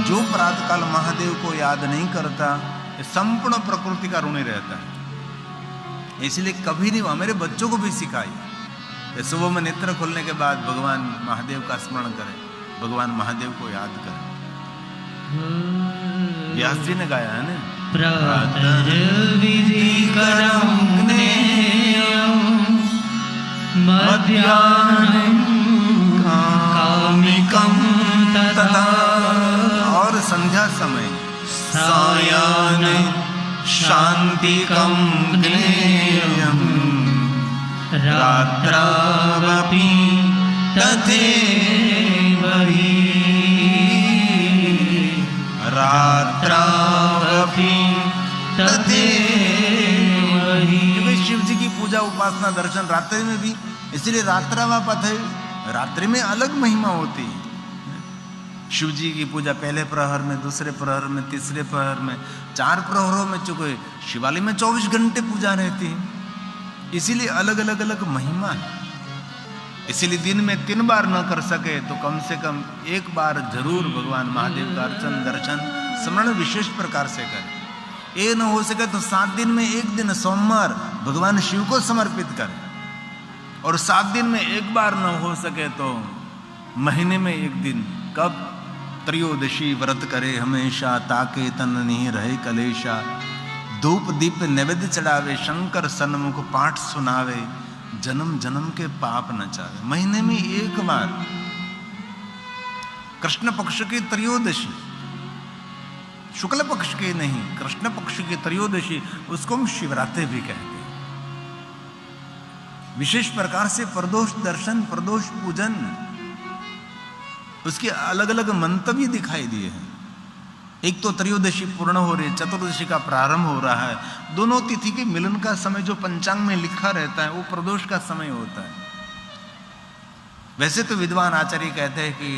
जो प्रातःकाल महादेव को याद नहीं करता, संपूर्ण प्रकृति का ऋणी रहता है। इसलिए कभी नहीं, मेरे बच्चों को भी सिखाई, सुबह में नेत्र खोलने के बाद भगवान महादेव का स्मरण करें, भगवान महादेव को याद करें। व्यास जी ने गाया है ना, प्रातः विधिकरं ज्ञेयं मध्याह्नं कामिकं तथा, और संध्या समय सायाह्ने शान्तिकं ज्ञेयं रात्रावपि तथैव हि, रात्रावपि तथैव हि। क्योंकि शिव जी की पूजा उपासना दर्शन रात्रि में भी, इसलिए रात्रावापत है, रात्रि में अलग महिमा होती है। शिव जी की पूजा पहले प्रहर में, दूसरे प्रहर में, तीसरे प्रहर में, 4 प्रहरों में, चूंकि शिवालय में 24 घंटे पूजा रहती है, इसीलिए अलग अलग अलग महिमा है। इसीलिए दिन में 3 बार न कर सके तो कम से कम 1 बार जरूर भगवान महादेव का अर्चन दर्शन स्मरण विशेष प्रकार से करें। ये न हो सके तो 7 दिन में 1 दिन सोमवार भगवान शिव को समर्पित करें, और 7 दिन में 1 बार न हो सके तो महीने में 1 दिन, कब? त्रयोदशी व्रत करे हमेशा, ताके तन नहीं रहे कलेशा, धूप दीप नैवेद्य चढ़ावे, शंकर सन्मुख पाठ सुनावे, जन्म जन्म के पाप न चावे। महीने में 1 बार कृष्ण पक्ष की त्रयोदशी, शुक्ल पक्ष की नहीं, कृष्ण पक्ष की त्रयोदशी, उसको हम शिवरात्रि भी कहते हैं। विशेष प्रकार से प्रदोष दर्शन, प्रदोष पूजन, उसके अलग अलग मंतव्य दिखाई दिए हैं। एक तो त्रयोदशी पूर्ण हो रही है, चतुर्दशी का प्रारंभ हो रहा है, दोनों तिथि के मिलन का समय जो पंचांग में लिखा रहता है वो प्रदोष का समय होता है। वैसे तो विद्वान आचार्य कहते हैं कि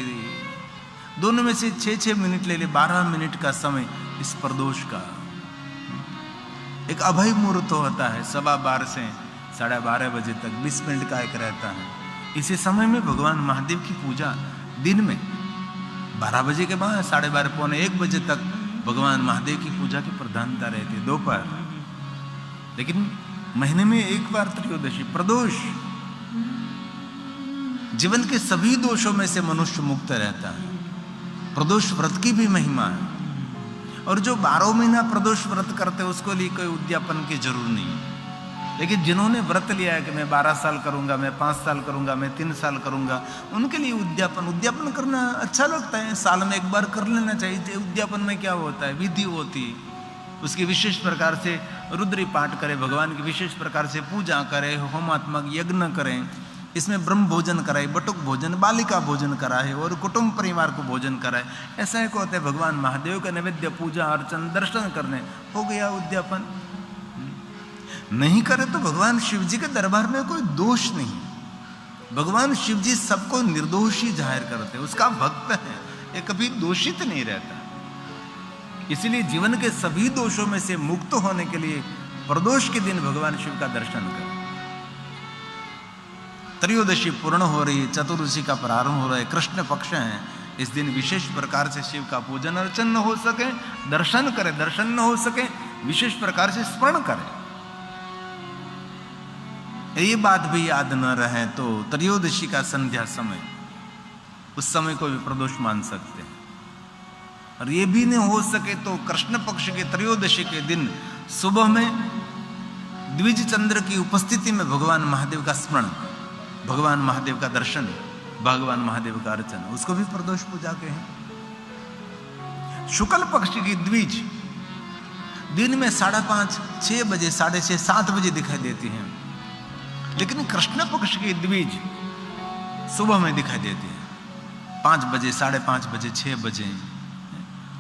दोनों में से 6-6 मिनट ले ले, 12 मिनट का समय इस प्रदोष का। एक अभय मुहूर्त होता है 12:15 से 12:30 बजे तक, 20 मिनट का एक रहता है। इसी समय में भगवान महादेव की पूजा दिन में 12 बजे के बाद 12:30 पौने 1 बजे तक भगवान महादेव की पूजा की प्रधानता रहती है, दोपहर। लेकिन महीने में 1 बार त्रयोदशी, प्रदोष, जीवन के सभी दोषों में से मनुष्य मुक्त रहता है। प्रदोष व्रत की भी महिमा है, और जो 12 महीना प्रदोष व्रत करते हैं उसको लिए कोई उद्यापन की जरूर नहीं है। लेकिन जिन्होंने व्रत लिया है कि मैं 12 साल करूंगा, मैं 5 साल करूंगा, मैं 3 साल करूंगा, उनके लिए उद्यापन करना अच्छा लगता है। साल में 1 बार कर लेना चाहिए। उद्यापन में क्या होता है? विधि होती है, उसकी विशेष प्रकार से रुद्री पाठ करें, भगवान की विशेष प्रकार से पूजा करें, होमात्मक यज्ञ करें, इसमें ब्रह्म भोजन कराए, बटुक भोजन, बालिका भोजन कराए, और कुटुंब परिवार को भोजन कराए। ऐसा एक होता है भगवान महादेव का नैवेद्य, पूजा अर्चन दर्शन करने, हो गया उद्यापन। नहीं करे तो भगवान शिव जी के दरबार में कोई दोष नहीं। भगवान शिव जी सबको निर्दोषी जाहिर करते, उसका भक्त है, ये कभी दोषित नहीं रहता। इसलिए जीवन के सभी दोषों में से मुक्त होने के लिए प्रदोष के दिन भगवान शिव का दर्शन करें। त्रयोदशी पूर्ण हो रही है, चतुर्दशी का प्रारंभ हो रहा है, कृष्ण पक्ष है। इस दिन विशेष प्रकार से शिव का पूजन अर्चन न हो सके, दर्शन करें, दर्शन न हो सके, विशेष प्रकार से स्मरण करें। ये बात भी याद न रहे तो त्रयोदशी का संध्या समय, उस समय को भी प्रदोष मान सकते हैं। और ये भी नहीं हो सके तो कृष्ण पक्ष के त्रयोदशी के दिन सुबह में द्विज चंद्र की उपस्थिति में भगवान महादेव का स्मरण, भगवान महादेव का दर्शन, भगवान महादेव का अर्चन, उसको भी प्रदोष पूजा के हैं। शुक्ल पक्ष की द्विज दिन में 5:30, 6 बजे, 6:30, 7 बजे दिखाई देती हैं, लेकिन कृष्ण पक्ष की द्विज सुबह में दिखाई देती है, 5 बजे, 5:30 बजे, 6 बजे।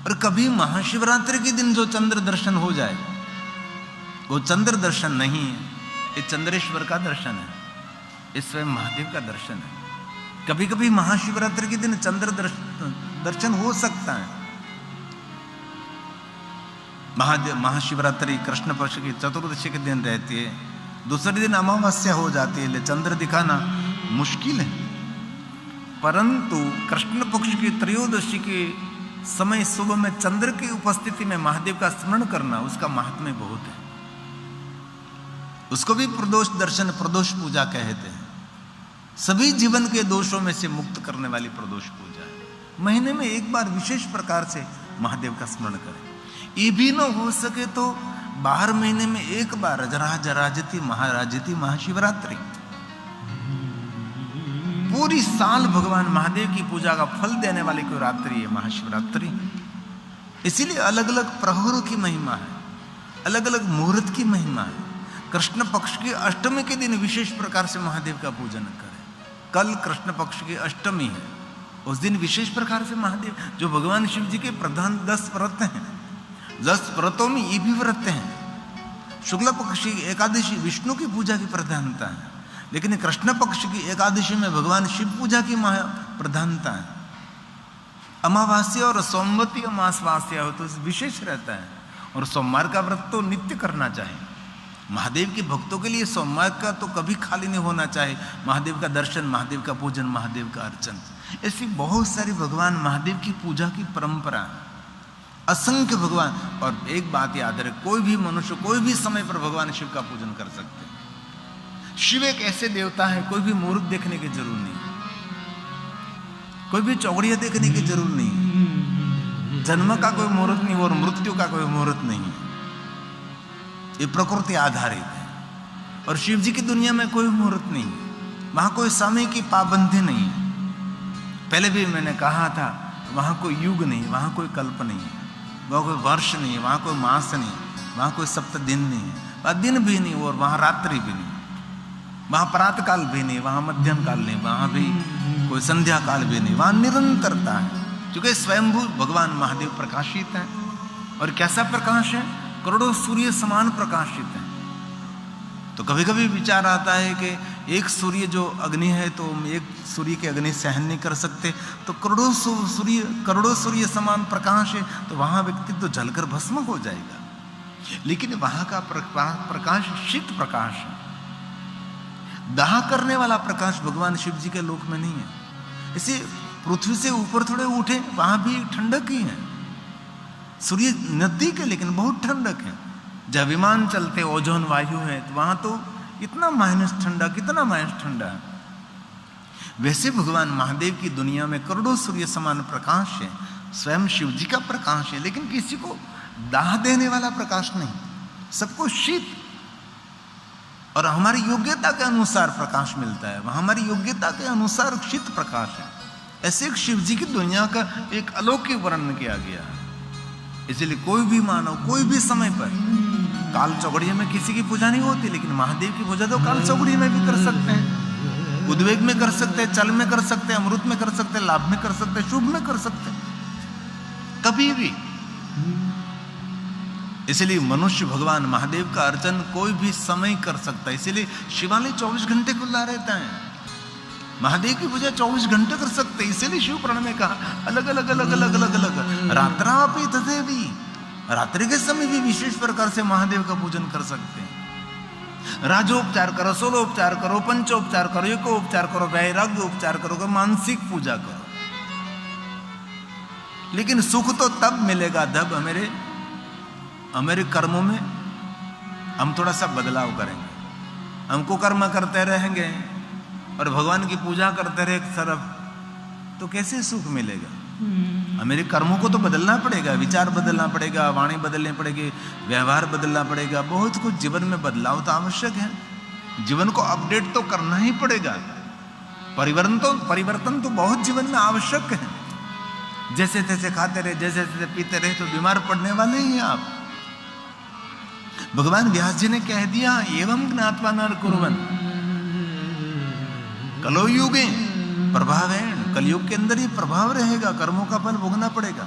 और कभी महाशिवरात्रि के दिन जो चंद्र दर्शन हो जाए वो चंद्र दर्शन नहीं है, ये चंद्रेश्वर का दर्शन है, ये स्वयं महादेव का दर्शन है। कभी कभी महाशिवरात्रि के दिन चंद्र दर्शन हो सकता है। महाशिवरात्रि कृष्ण पक्ष की चतुर्दशी के दिन रहती है, दूसरे दिन अमावस्या हो जाती है, चंद्र दिखाना मुश्किल है। परंतु कृष्ण पक्ष की त्रयोदशी के समय सुबह में चंद्र की उपस्थिति में महादेव का स्मरण करना, उसका महात्म्य बहुत है। उसको भी प्रदोष दर्शन, प्रदोष पूजा कहते हैं। सभी जीवन के दोषों में से मुक्त करने वाली प्रदोष पूजा है। महीने में एक बार विशेष प्रकार से महादेव का स्मरण करें। ये भी न हो सके तो 12 महीने में एक बार जराजती महाराजती महाशिवरात्रि, पूरी साल भगवान महादेव की पूजा का फल देने वाली कोई रात्रि है महाशिवरात्रि। इसीलिए अलग अलग प्रहरों की महिमा है, अलग अलग मुहूर्त की महिमा है। कृष्ण पक्ष की अष्टमी के दिन विशेष प्रकार से महादेव का पूजन करें। कल कृष्ण पक्ष की अष्टमी है, उस दिन विशेष प्रकार से महादेव, जो भगवान शिव जी के प्रधान 10 व्रत हैं, 10 व्रतों में ये भी व्रत हैं। शुक्ल पक्ष की एकादशी विष्णु की पूजा की प्रधानता है, लेकिन कृष्ण पक्ष की एकादशी में भगवान शिव पूजा की प्रधानता है। अमावास्या और सोमवती अमावास्या हो तो विशेष रहता है, और सोमवार का व्रत तो नित्य करना चाहिए। महादेव के भक्तों के लिए सोमवार का तो कभी खाली नहीं होना चाहिए। महादेव का दर्शन, महादेव का पूजन, महादेव का अर्चन, ऐसी बहुत सारी भगवान महादेव की पूजा की परंपरा है, असंख्य भगवान। और एक बात याद रहे, कोई भी मनुष्य कोई भी समय पर भगवान शिव का पूजन कर सकते हैं। शिव एक ऐसे देवता है, कोई भी मुहूर्त देखने की जरूर नहीं, कोई भी चौगड़िया देखने की जरूर नहीं, जन्म का कोई मुहूर्त नहीं और मृत्यु का कोई मुहूर्त नहीं। ये प्रकृति आधारित है। और शिव जी की दुनिया में कोई मुहूर्त नहीं, वहां कोई समय की पाबंदी नहीं है। पहले भी मैंने कहा था, वहां कोई युग नहीं, वहां कोई कल्प नहीं, वहां कोई वर्ष नहीं, वहां कोई मास नहीं, वहां कोई सप्त दिन नहीं, वहां दिन भी नहीं और वहां रात्रि भी नहीं, वहां प्रातः काल भी नहीं, वहां मध्यम काल नहीं, वहां भी कोई संध्या काल भी नहीं, वहां निरंतरता है। क्योंकि स्वयंभू भगवान महादेव प्रकाशित है। और कैसा प्रकाश है? करोड़ों सूर्य समान प्रकाशित है। तो कभी कभी विचार आता है कि एक सूर्य जो अग्नि है, तो एक सूर्य की अग्नि सहन नहीं कर सकते, तो करोड़ों सूर्य समान प्रकाश है, तो वहां व्यक्ति तो जलकर भस्म हो जाएगा। लेकिन वहां का प्रकाश शीत प्रकाश है, दाह करने वाला प्रकाश भगवान शिव जी के लोक में नहीं है। इसे पृथ्वी से ऊपर थोड़े उठे, वहां भी ठंडक ही है। सूर्य नजदीक है लेकिन बहुत ठंडक है। जब विमान चलते, ओजोन वायु है, तो वहां तो इतना माइनस ठंडा, कितना माइनस ठंडा है। वैसे भगवान महादेव की दुनिया में करोड़ों सूर्य समान प्रकाश है, स्वयं शिव जी का प्रकाश है, लेकिन किसी को दाह देने वाला प्रकाश नहीं, सबको शीत और हमारी योग्यता के अनुसार प्रकाश मिलता है। वहां हमारी योग्यता के अनुसार शीत प्रकाश है। ऐसे एक शिव जी की दुनिया का एक अलौकिक वर्णन किया गया है। इसलिए कोई भी मानव कोई भी समय पर, काल चौगड़िया में किसी की पूजा नहीं होती, लेकिन महादेव की पूजा तो काल चौगड़िया में भी कर सकते हैं, उद्वेग में कर सकते हैं, चल में कर सकते हैं, अमृत में कर सकते हैं, लाभ में कर सकते हैं, शुभ में कर सकते हैं, कभी भी। इसलिए मनुष्य भगवान महादेव का अर्चन कोई भी समय कर सकता है। इसलिए शिवालय 24 घंटे खुला रहता है। महादेव की पूजा 24 घंटे कर सकते हैं। इसीलिए शिव पुराण में कहा अलग अलग अलग अलग अलग अलग रात्रापि तथैवी, रात्रि के समय भी विशेष प्रकार से महादेव का पूजन कर सकते हैं। राजोपचार करो, सोलोपचार करो, पंचोपचार करो, एकोपचार करो, वैराग्य उपचार करो, मानसिक पूजा करो। लेकिन सुख तो तब मिलेगा जब हमारे कर्मों में हम थोड़ा सा बदलाव करेंगे। हमको कर्म करते रहेंगे और भगवान की पूजा करते रहे एक तरफ, तो कैसे सुख मिलेगा? हमारे कर्मों को तो बदलना पड़ेगा, विचार बदलना पड़ेगा, वाणी बदलनी पड़ेगी, व्यवहार बदलना पड़ेगा, बहुत कुछ जीवन में बदलाव तो आवश्यक है। जीवन को अपडेट तो करना ही पड़ेगा। परिवर्तन तो बहुत जीवन में आवश्यक है। जैसे तैसे खाते रहे, जैसे तैसे पीते रहे तो बीमार पड़ने वाले ही हैं आप। भगवान व्यास जी ने कह दिया, एवं ज्ञात्वा नर कुर्वन् कलयुगे प्रभावेण, कलयुग के अंदर ही प्रभाव रहेगा, कर्मों का फल भोगना पड़ेगा।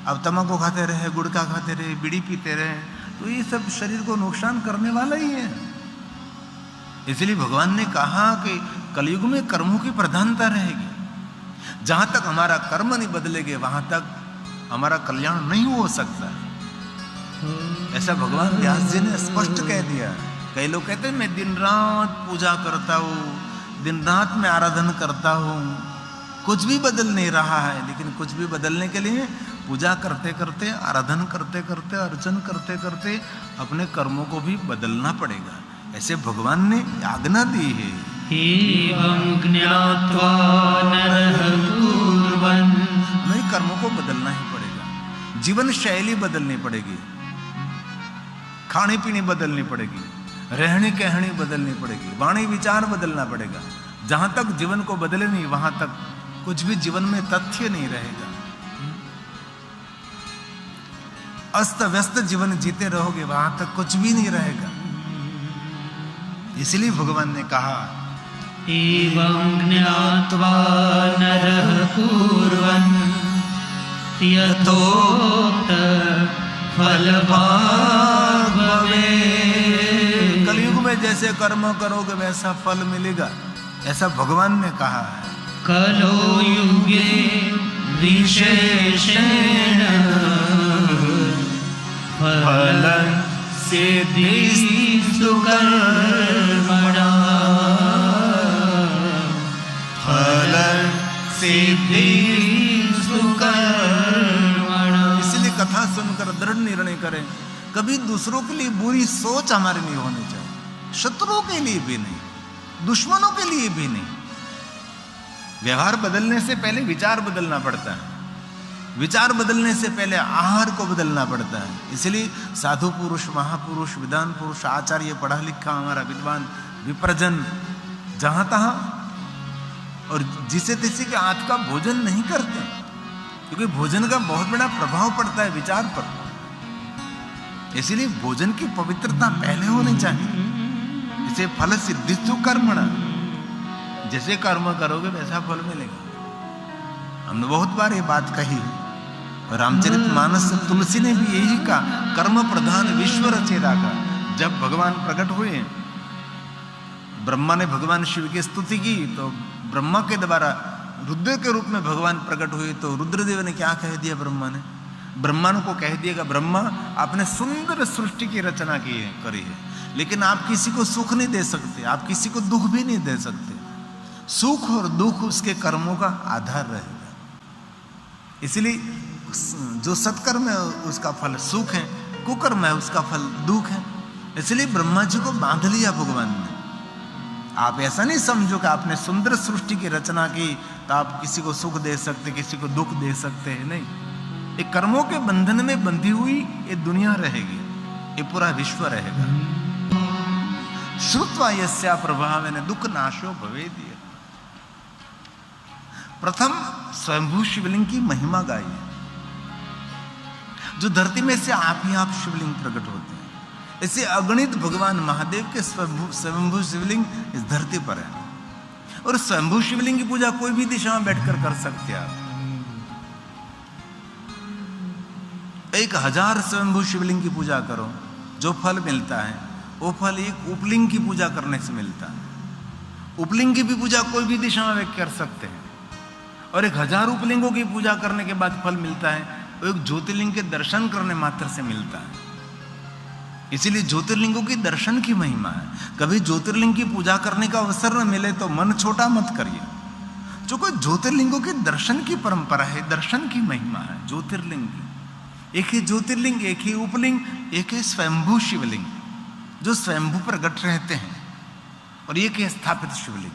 अब तम्बाकू खाते रहे, गुड़का खाते रहे, बीड़ी पीते रहे, तो ये सब शरीर को नुकसान करने वाला ही है। इसलिए भगवान ने कहा कि कलयुग में कर्मों की प्रधानता रहेगी। जहां तक हमारा कर्म नहीं बदलेंगे वहां तक हमारा कल्याण नहीं हो सकता। ऐसा भगवान व्यास जी ने स्पष्ट कह दिया। कई लोग कहते हैं मैं दिन रात पूजा करता हूँ, दिन रात में आराधन करता हूँ, कुछ भी बदल नहीं रहा है, लेकिन कुछ भी बदलने के लिए पूजा करते करते, आराधन करते करते, अर्चन करते करते अपने कर्मों को भी बदलना पड़ेगा। ऐसे भगवान ने आज्ञा दी है। एवं ज्ञात्वा नरः कुर्वन्, हमें कर्मों को बदलना ही पड़ेगा, जीवन शैली बदलनी पड़ेगी, खाने पीने बदलनी पड़ेगी, रहनी कहनी बदलनी पड़ेगी, वाणी विचार बदलना पड़ेगा। जहां तक जीवन को बदले नहीं, वहां तक कुछ भी जीवन में तथ्य नहीं रहेगा। अस्त व्यस्त जीवन जीते रहोगे, वहां तक कुछ भी नहीं रहेगा। इसलिए भगवान ने कहा एवं ज्ञात्वा नरः कुर्वन् यथोक्त फलभाग् भवेत्। कलयुग में जैसे कर्म करोगे वैसा फल मिलेगा, ऐसा भगवान ने कहा है। कलो युगे विशेषेण फल सिद्धिस्तु कर्मणाम्, फल सिद्धिस्तु कर्मणाम्। इसलिए कथा सुनकर दृढ़ निर्णय करें, कभी दूसरों के लिए बुरी सोच हमारी नहीं होनी चाहिए, शत्रुओं के लिए भी नहीं, दुश्मनों के लिए भी नहीं। व्यवहार बदलने से पहले विचार बदलना पड़ता है, विचार बदलने से पहले आहार को बदलना पड़ता है। इसलिए साधु पुरुष, महापुरुष, विद्वान पुरुष, आचार्य, पढ़ा लिखा हमारा विद्वान, विप्रजन जहां तहां और जिसे तिसे के हाथ का भोजन नहीं करते, क्योंकि भोजन का बहुत बड़ा प्रभाव पड़ता है विचार पर। इसलिए भोजन की पवित्रता पहले होनी चाहिए। इसे फल सिद्धिस्तु कर्मणा, जैसे कर्म करोगे वैसा फल मिलेगा। हमने बहुत बार ये बात कही, रामचरितमानस तुलसी ने भी यही कहा, कर्म प्रधान विश्व रचेता का। जब भगवान प्रकट हुए, ब्रह्मा ने भगवान शिव की स्तुति की, तो ब्रह्मा के द्वारा रुद्र के रूप में भगवान प्रकट हुए। तो रुद्रदेव ने क्या कह दिया, ब्रह्मा को कह दिएगा, ब्रह्मा आपने सुंदर सृष्टि की रचना की है, करी है, लेकिन आप किसी को सुख नहीं दे सकते, आप किसी को दुख भी नहीं दे सकते। सुख और दुख उसके कर्मों का आधार रहेगा। इसलिए जो सत्कर्म है उसका फल सुख है, कुकर्म है उसका फल दुख है। इसलिए ब्रह्मा जी को बांध लिया भगवान ने। आप ऐसा नहीं समझो कि आपने सुंदर सृष्टि की रचना की तो आप किसी को सुख दे सकते, किसी को दुख दे सकते हैं, नहीं। ये कर्मों के बंधन में बंधी हुई ये दुनिया रहेगी, ये पूरा विश्व रहेगा। श्रुत्वा यस्या प्रभावेन दुख नाशो भवेत्। प्रथम स्वयंभू शिवलिंग की महिमा गाई है, जो धरती में से आप ही आप शिवलिंग प्रकट होते हैं। ऐसे अगणित भगवान महादेव के स्वयंभू शिवलिंग इस धरती पर है। और स्वयंभू शिवलिंग की पूजा कोई भी दिशा में बैठकर कर सकते हैं आप। 1000 स्वयंभू शिवलिंग की पूजा करो, जो फल मिलता है वो फल एक उपलिंग की पूजा करने से मिलता है। उपलिंग की भी पूजा कोई भी दिशा में कर सकते हैं। और 1000 उपलिंगों की पूजा करने के बाद फल मिलता है, वो एक ज्योतिर्लिंग के दर्शन करने मात्र से मिलता है। इसीलिए ज्योतिर्लिंगों की दर्शन की महिमा है। कभी ज्योतिर्लिंग की पूजा करने का अवसर न मिले तो मन छोटा मत करिए। जो कोई ज्योतिर्लिंगों के दर्शन की परंपरा है, दर्शन की महिमा है ज्योतिर्लिंग की। एक ही ज्योतिर्लिंग, एक ही उपलिंग, एक ही स्वयंभू शिवलिंग, जो स्वयंभू प्रकट रहते हैं। और एक ही स्थापित शिवलिंग,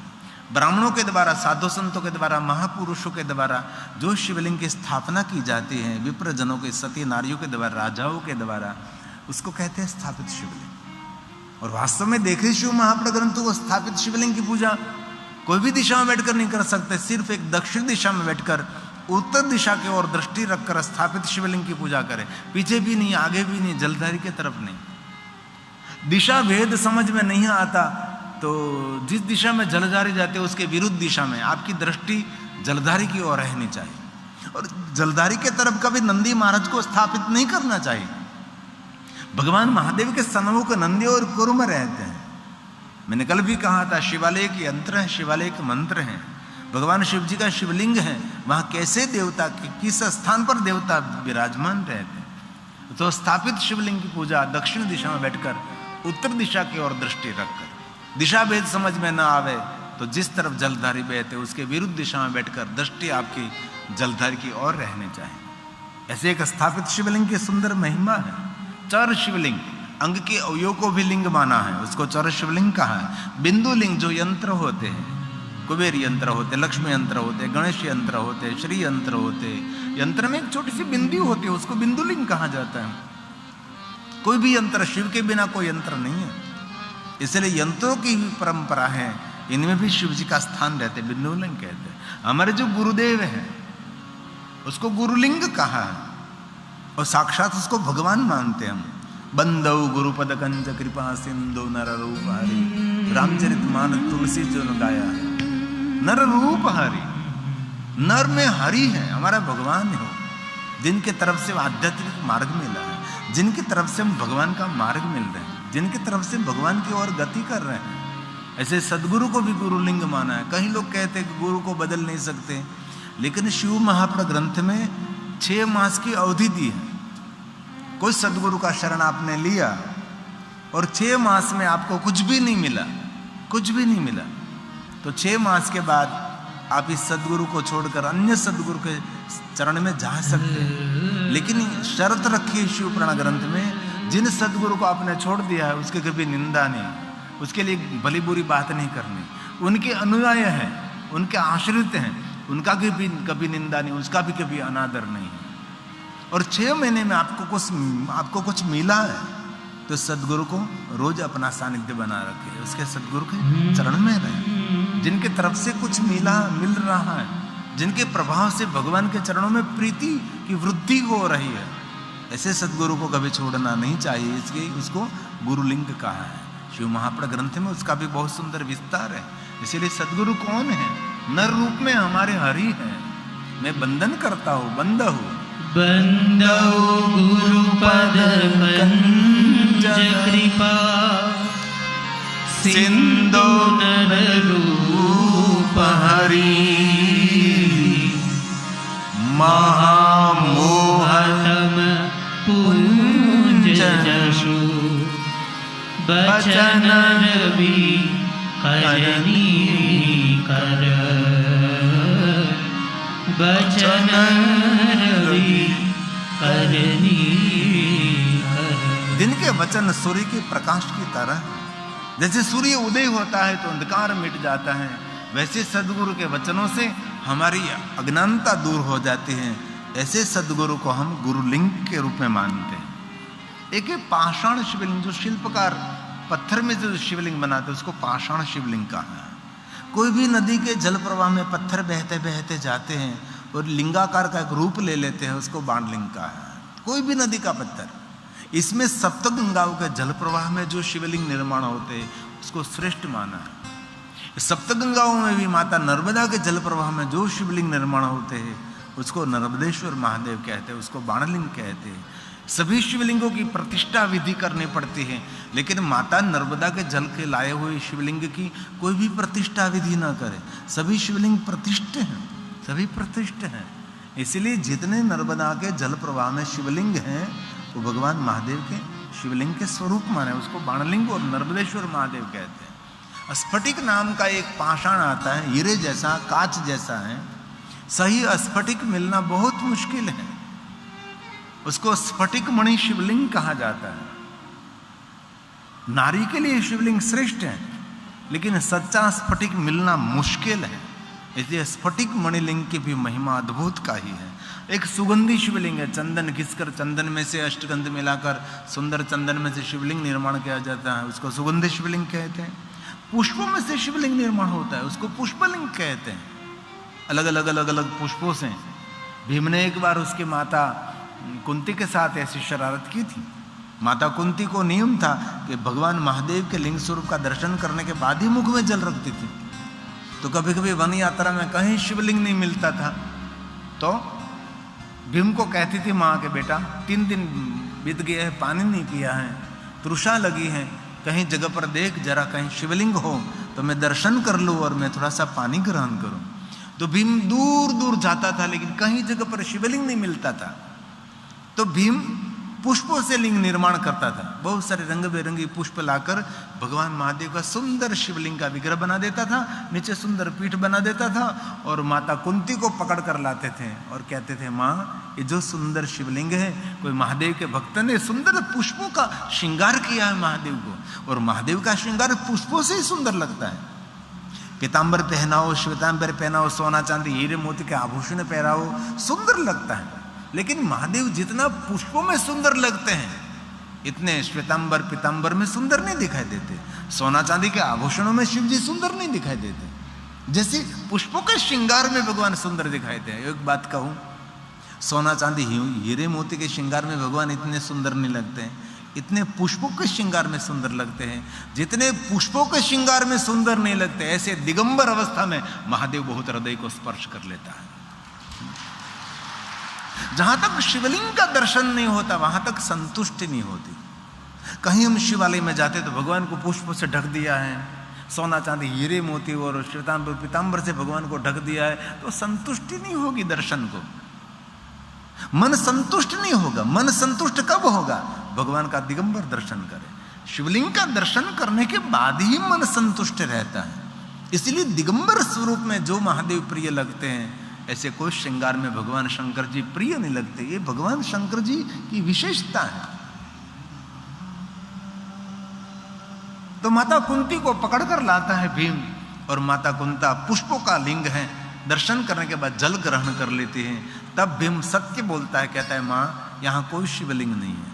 ब्राह्मणों के द्वारा, साधु संतों के द्वारा, महापुरुषों के द्वारा जो शिवलिंग की स्थापना की जाती है, विप्रजनों के, सती नारियों के द्वारा, राजाओं के द्वारा, उसको कहते हैं स्थापित शिवलिंग। और वास्तव में देखे शिव महाप्र ग्रंथों को स्थापित शिवलिंग की पूजा कोई भी दिशा में बैठकर नहीं कर सकते। सिर्फ एक दक्षिण दिशा में बैठकर उत्तर दिशा की ओर दृष्टि रखकर स्थापित शिवलिंग की पूजा करें। पीछे भी नहीं, आगे भी नहीं, जलधारी की तरफ नहीं। दिशा भेद समझ में नहीं आता तो जिस दिशा में जलधारी जाते हैं उसके विरुद्ध दिशा में आपकी दृष्टि जलधारी की ओर रहनी चाहिए। और जलधारी के तरफ कभी नंदी महाराज को स्थापित नहीं करना चाहिए। भगवान महादेव के सन्मुख नंदी और कुर्म रहते हैं। मैंने कल भी कहा था, शिवालय के यंत्र है, शिवालय के मंत्र हैं। भगवान शिव जी का शिवलिंग है, वहां कैसे देवता, किस स्थान पर देवता विराजमान रहते हैं। तो स्थापित शिवलिंग की पूजा दक्षिण दिशा में बैठकर उत्तर दिशा की ओर दृष्टि रखकर, दिशा भेद समझ में न आवे तो जिस तरफ जलधारी बहते उसके विरुद्ध दिशा में बैठकर दृष्टि आपकी जलधारी की ओर रहनी चाहिए। ऐसे एक स्थापित शिवलिंग की सुंदर महिमा है। चर शिवलिंग, अंग के अवयव को भी लिंग माना है, उसको चर शिवलिंग कहा है। बिंदु लिंग जो यंत्र होते हैं, कुबेर यंत्र होते, लक्ष्मी यंत्र होते, गणेश यंत्र होते, श्री यंत्र होते, यंत्र में एक छोटी सी बिंदु होती है, उसको बिंदु लिंग कहा जाता है। कोई भी यंत्र, शिव के बिना कोई यंत्र नहीं है, इसलिए यंत्रों की भी परंपरा है, इनमें भी शिव जी का स्थान रहते, बिंदु लिंग कहते हैं। हमारे जो गुरुदेव हैं उसको गुरुलिंग कहा है और साक्षात उसको भगवान मानते हैं हम। बंदौ गुरुपद कंज कृपा सिंधु नर रूप हरि, रामचरितमानस तुलसी जो ने गाया, नर रूप हरि, नर में हरि है, हमारा भगवान हो, जिनके तरफ से आध्यात्मिक मार्ग मिला है, जिनकी तरफ से हम भगवान का मार्ग मिल रहे हैं, जिनकी तरफ से भगवान की ओर गति कर रहे हैं। ऐसे सदगुरु को भी गुरुलिंग माना है। कई लोग कहते हैं कि गुरु को बदल नहीं सकते, लेकिन शिव महापुराण ग्रंथ में 6 मास की अवधि दी है। कोई सदगुरु का शरण आपने लिया और 6 मास में आपको कुछ भी नहीं मिला, कुछ भी नहीं मिला, तो 6 मास के बाद आप इस सदगुरु को छोड़कर अन्य सदगुरु के चरण में जा सकते हैं। लेकिन शर्त रखी शिव पुराण ग्रंथ में, जिन सदगुरु को आपने छोड़ दिया है उसके कभी निंदा नहीं, उसके लिए भली बुरी बात नहीं करनी, उनके अनुयायी हैं, उनके आश्रित हैं, उनका भी कभी निंदा नहीं, उसका भी कभी अनादर नहीं है। और 6 महीने में आपको कुछ मिला है तो सदगुरु को रोज अपना सानिध्य बना रखे, उसके सदगुरु के चरण में रहे। जिनके तरफ से कुछ मिल रहा है, जिनके प्रभाव से भगवान के चरणों में प्रीति की वृद्धि हो रही है, ऐसे सदगुरु को कभी छोड़ना नहीं चाहिए, इसलिए उसको गुरुलिंग कहा है। शिव महापुराण ग्रंथ में उसका भी बहुत सुंदर विस्तार है। इसीलिए सदगुरु कौन है? नर रूप में हमारे हरि है। मैं बंधन करता हूँ, बंद हूँ, बंदौ गुरुपद कंज कृपा सिंधु नर रूप हरि, महामोहतम पुंज जशु बचन रवि करनी कर, बचन रवि करनी कर। दिन के वचन सूर्य के प्रकाश की तरह, जैसे सूर्य उदय होता है तो अंधकार मिट जाता है, वैसे सदगुरु के वचनों से हमारी अज्ञानता दूर हो जाती है। ऐसे सदगुरु को हम गुरुलिंग के रूप में मानते हैं। एक पाषाण शिवलिंग, जो शिल्पकार पत्थर में जो शिवलिंग बनाते उसको पाषाण शिवलिंग कहा है। कोई भी नदी के जल प्रवाह में पत्थर बहते बहते जाते हैं और लिंगाकार का एक रूप ले लेते हैं, उसको बाणलिंग कहा है। कोई भी नदी का पत्थर, इसमें सप्तगंगाओं के जल प्रवाह में जो शिवलिंग निर्माण होते हैं उसको श्रेष्ठ माना है। सप्तगंगाओं में भी माता नर्मदा के जल प्रवाह में जो शिवलिंग निर्माण होते हैं उसको नर्मदेश्वर महादेव कहते हैं, उसको बाणलिंग कहते हैं। सभी शिवलिंगों की प्रतिष्ठा विधि करनी पड़ती है, लेकिन माता नर्मदा के जल के लाए हुए शिवलिंग की कोई भी प्रतिष्ठा विधि ना करे। सभी शिवलिंग प्रतिष्ठित हैं, सभी प्रतिष्ठित हैं। इसलिए जितने नर्मदा के जल प्रवाह में शिवलिंग हैं वो भगवान महादेव के शिवलिंग के स्वरूप माने, उसको बाणलिंग और नर्मदेश्वर महादेव कहते हैं। स्फटिक नाम का एक पाषाण आता है, हीरे जैसा, कांच जैसा है। सही स्फटिक मिलना बहुत मुश्किल है, उसको स्फटिक मणि शिवलिंग कहा जाता है। नारी के लिए शिवलिंग श्रेष्ठ है, लेकिन सच्चा स्फटिक मिलना मुश्किल है। इसलिए स्फटिक मणिलिंग की भी महिमा अद्भुत का ही है। एक सुगंधी शिवलिंग है, चंदन घिसकर, चंदन में से अष्टगंध मिलाकर सुंदर चंदन में से शिवलिंग निर्माण किया जाता है, उसको सुगंधी शिवलिंग कहते हैं। पुष्पों में से शिवलिंग निर्माण होता है, उसको पुष्पलिंग कहते हैं। अलग अलग पुष्पों से। भीम ने एक बार उसकी माता कुंती के साथ ऐसी शरारत की थी। माता कुंती को नियम था कि भगवान महादेव के लिंग स्वरूप का दर्शन करने के बाद ही मुख में जल रखती थी। तो कभी कभी वन यात्रा में कहीं शिवलिंग नहीं मिलता था तो भीम को कहती थी माँ के, बेटा 3 दिन बीत गए हैं, पानी नहीं पिया है, तृषा लगी है, कहीं जगह पर देख जरा, कहीं शिवलिंग हो तो मैं दर्शन कर लूँ और मैं थोड़ा सा पानी ग्रहण करूँ। तो भीम दूर दूर जाता था, लेकिन कहीं जगह पर शिवलिंग नहीं मिलता था। तो भीम पुष्पों से लिंग निर्माण करता था। बहुत सारे रंग बिरंगी पुष्प लाकर भगवान महादेव का सुंदर शिवलिंग का विग्रह बना देता था, नीचे सुंदर पीठ बना देता था और माता कुंती को पकड़ कर लाते थे और कहते थे, माँ ये जो सुंदर शिवलिंग है, कोई महादेव के भक्त ने सुंदर पुष्पों का श्रृंगार किया है महादेव को, और महादेव का श्रृंगार पुष्पों से ही सुंदर लगता है। पीतांबर पहनाओ, श्वेतांबर पहनाओ, सोना चांदी हीरे मोती के आभूषण पहनाओ, सुंदर लगता है। लेकिन महादेव जितना पुष्पों में सुंदर लगते हैं, इतने श्वेतांबर पीतांबर में सुंदर नहीं दिखाई देते, सोना चांदी के आभूषणों में शिव जी सुंदर नहीं दिखाई देते, जैसे पुष्पों के श्रृंगार में भगवान सुंदर दिखाई देते हैं। एक बात कहूं, सोना चांदी हीरे मोती के श्रृंगार में भगवान इतने सुंदर नहीं लगते हैं, इतने पुष्पों के श्रृंगार में सुंदर लगते हैं। जितने पुष्पों के श्रृंगार में सुंदर नहीं लगते, ऐसे दिगंबर अवस्था में महादेव बहुत हृदय को स्पर्श कर लेता है। जहां तक शिवलिंग का दर्शन नहीं होता, वहां तक संतुष्टि नहीं होती। कहीं हम शिवालय में जाते तो भगवान को पुष्प से ढक दिया है, सोना चांदी हीरे मोती और श्वेतांबर पीतांबर से भगवान को ढक दिया है, तो संतुष्टि नहीं होगी दर्शन को, मन संतुष्ट नहीं होगा। मन संतुष्ट कब होगा? भगवान का दिगंबर दर्शन करे। शिवलिंग का दर्शन करने के बाद ही मन संतुष्ट रहता है। इसलिए दिगंबर स्वरूप में जो महादेव प्रिय लगते हैं, ऐसे कोई श्रृंगार में भगवान शंकर जी प्रिय नहीं लगते। ये भगवान शंकर जी की विशेषता है। तो माता कुंती को पकड़कर लाता है भीम, और माता कुंता पुष्पों का लिंग है, दर्शन करने के बाद जल ग्रहण कर लेते हैं। तब भीम सत्य बोलता है, कहता है, माँ यहाँ कोई शिवलिंग नहीं है,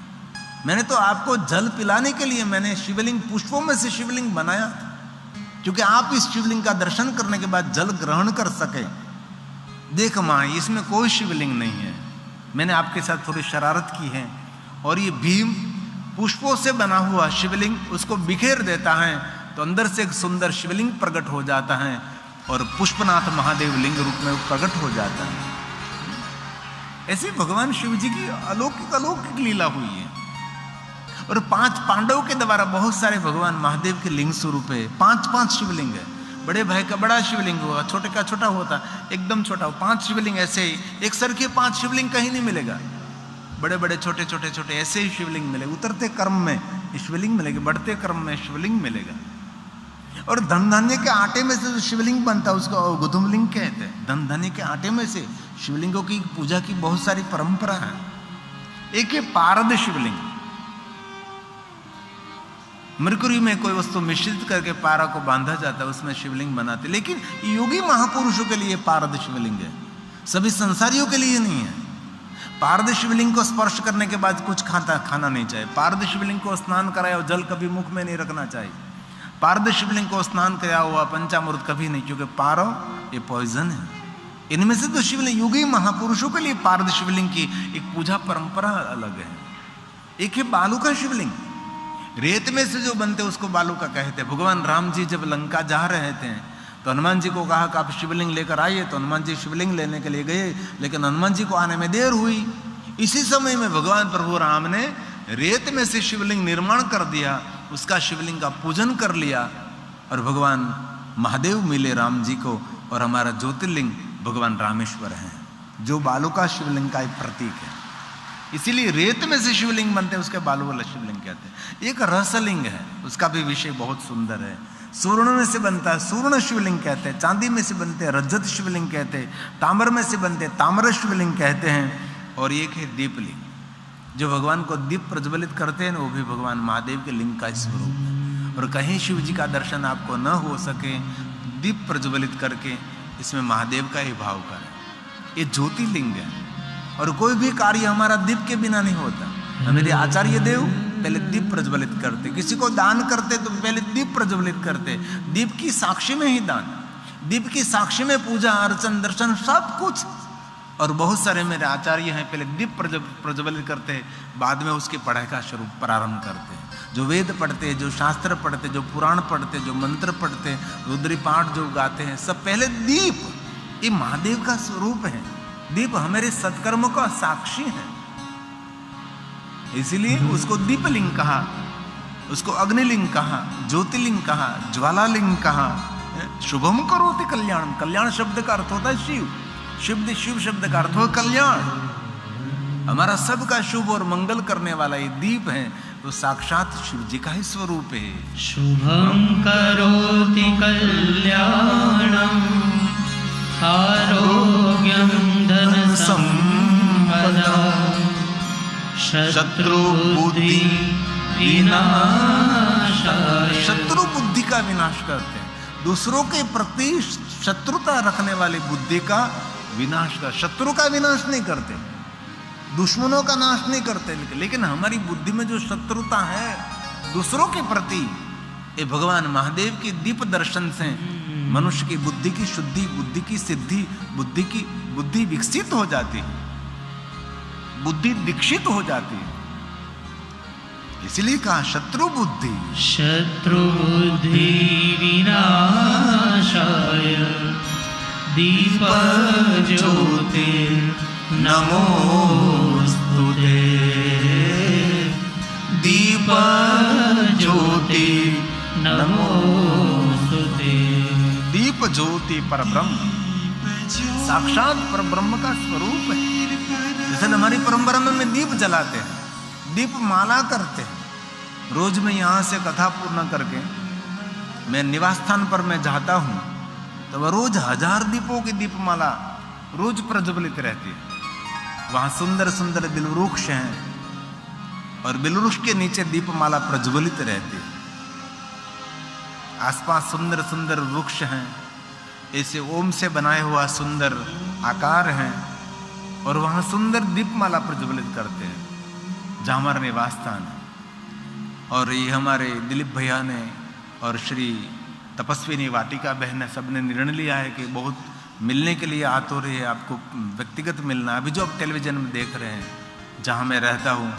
मैंने तो आपको जल पिलाने के लिए मैंने शिवलिंग पुष्पों में से शिवलिंग बनाया था, क्योंकि आप इस शिवलिंग का दर्शन करने के बाद जल ग्रहण कर सके। देख माँ, इसमें कोई शिवलिंग नहीं है, मैंने आपके साथ थोड़ी शरारत की है। और ये भीम पुष्पों से बना हुआ शिवलिंग उसको बिखेर देता है, तो अंदर से एक सुंदर शिवलिंग प्रकट हो जाता है और पुष्पनाथ महादेव लिंग रूप में प्रकट हो जाता है। ऐसे भगवान शिव जी की अलौकिक लीला हुई है। और 5 पांडवों के द्वारा बहुत सारे भगवान महादेव के लिंग स्वरूप है। 5 शिवलिंग है। बड़े भाई का बड़ा शिवलिंग होगा, छोटे का छोटा होता, एकदम छोटा हो। 5 शिवलिंग ऐसे ही, एक सर के 5 शिवलिंग कहीं नहीं मिलेगा। बड़े बड़े छोटे छोटे छोटे ऐसे ही शिवलिंग मिलेगा। उतरते क्रम में शिवलिंग मिलेगा, बढ़ते क्रम में शिवलिंग मिलेगा। और धन धान्य के आटे में से जो शिवलिंग बनता है उसको गोधूम लिंग कहते हैं। धन धान्य के आटे में से शिवलिंगों की पूजा की बहुत सारी परंपरा है। एक है पारद शिवलिंग। मरकुरी में कोई वस्तु मिश्रित करके पारा को बांधा जाता है, उसमें शिवलिंग बनाते। लेकिन योगी महापुरुषों के लिए पारद शिवलिंग है, सभी संसारियों के लिए नहीं है। पारद शिवलिंग को स्पर्श करने के बाद कुछ खाना नहीं चाहिए। पारद शिवलिंग को स्नान कराया जल कभी मुख में नहीं रखना चाहिए। पारद शिवलिंग को स्नान कराया हुआ पंचामृत कभी नहीं, क्योंकि पारो ये पॉइजन है। इनमें से तो शिवलिंग योगी महापुरुषों के लिए पारद शिवलिंग की एक पूजा परंपरा अलग है। एक है बालू का शिवलिंग, रेत में से जो बनते उसको बालू का कहते हैं। भगवान राम जी जब लंका जा रहे थे तो हनुमान जी को कहा कि आप शिवलिंग लेकर आइए, तो हनुमान जी शिवलिंग लेने के लिए गए, लेकिन हनुमान जी को आने में देर हुई। इसी समय में भगवान प्रभु राम ने रेत में से शिवलिंग निर्माण कर दिया, उसका शिवलिंग का पूजन कर लिया, और भगवान महादेव मिले राम जी को। और हमारा ज्योतिर्लिंग भगवान रामेश्वर है, जो बालू का शिवलिंग का एक प्रतीक है। इसीलिए रेत में से शिवलिंग बनते हैं, उसके बालू वाला शिवलिंग कहते हैं। एक रसलिंग है, उसका भी विषय बहुत सुंदर है। स्वर्ण में से बनता है, स्वर्ण शिवलिंग कहते हैं। चांदी में से बनते हैं, रजत शिवलिंग कहते हैं। ताम्र में से बनते हैं, ताम्र शिवलिंग कहते हैं। और एक है दीपलिंग, जो भगवान को दीप प्रज्वलित करते हैं, वो भी भगवान महादेव के लिंग का स्वरूप है। और कहीं शिव जी का दर्शन आपको न हो सके, दीप प्रज्वलित करके इसमें महादेव का ही भाव करें। ये ज्योतिर्लिंग है। और कोई भी कार्य हमारा दीप के बिना नहीं होता। हमारे आचार्य देव पहले दीप प्रज्वलित करते, किसी को दान करते तो पहले दीप प्रज्वलित करते। दीप की साक्षी में ही दान, दीप की साक्षी में पूजा अर्चन दर्शन सब कुछ। और बहुत सारे मेरे आचार्य हैं, पहले दीप प्रज्वलित करते, बाद में उसकी पढ़ाई का शुरू प्रारंभ करते। जो वेद पढ़ते, जो शास्त्र पढ़ते, जो पुराण पढ़ते, जो मंत्र पढ़ते, रुद्री पाठ जो गाते हैं, सब पहले दीप। ये महादेव का स्वरूप है। दीप हमारे सत्कर्मों का साक्षी है, इसलिए उसको दीपलिंग कहा, उसको अग्निलिंग कहा, ज्योतिलिंग कहा, ज्वालालिंग कहा। शुभम करोति कल्याण, कल्याण शब्द का अर्थ होता है शिव। शिव शब्द का अर्थ हो कल्याण। हमारा सबका शुभ और मंगल करने वाला ये दीप है, तो साक्षात शिव जी का ही स्वरूप है। शुभं करोति कल्याणं आरोग्यं धन संपदा शत्रु बुद्धि विनाशाय। शत्रु बुद्धि का विनाश करते हैं, दूसरों के प्रति शत्रुता रखने वाली बुद्धि का विनाश कर, शत्रु का विनाश नहीं करते, दुश्मनों का नाश नहीं करते, लेकिन हमारी बुद्धि में जो शत्रुता है दूसरों के प्रति, ये भगवान महादेव के दीप दर्शन से मनुष्य की बुद्धि की शुद्धि, बुद्धि की सिद्धि, बुद्धि विकसित हो जाती है, बुद्धि दीक्षित हो जाती है। इसलिए कहा शत्रु बुद्धि विनाशाय दीप ज्योति नमोस्तुते। दीप ज्योति नमोस्तुते। दीप ज्योति परब्रह्म, साक्षात परब्रह्म का स्वरूप है। जैसे हमारी परंपरा में दीप जलाते हैं, दीप माला करते हैं। रोज मैं यहाँ से कथा पूर्ण करके मैं निवास स्थान पर मैं जाता हूँ, तो वह रोज 1000 दीपों की दीपमाला रोज प्रज्वलित रहती है। वहाँ सुंदर सुंदर बिलवृक्ष हैं और बिलवृक्ष के नीचे दीपमाला प्रज्वलित रहती है। आसपास सुंदर सुंदर वृक्ष हैं, ऐसे ओम से बनाए हुआ सुंदर आकार हैं, और वहाँ सुंदर दीपमाला प्रज्वलित करते हैं जहाँ हमारा निवास स्थान है। और ये हमारे दिलीप भैया ने और श्री तपस्विनी वाटिका बहन ने सबने निर्णय लिया है कि बहुत मिलने के लिए आतुर है, आपको व्यक्तिगत मिलना। अभी जो आप टेलीविजन में देख रहे हैं, जहाँ मैं रहता हूँ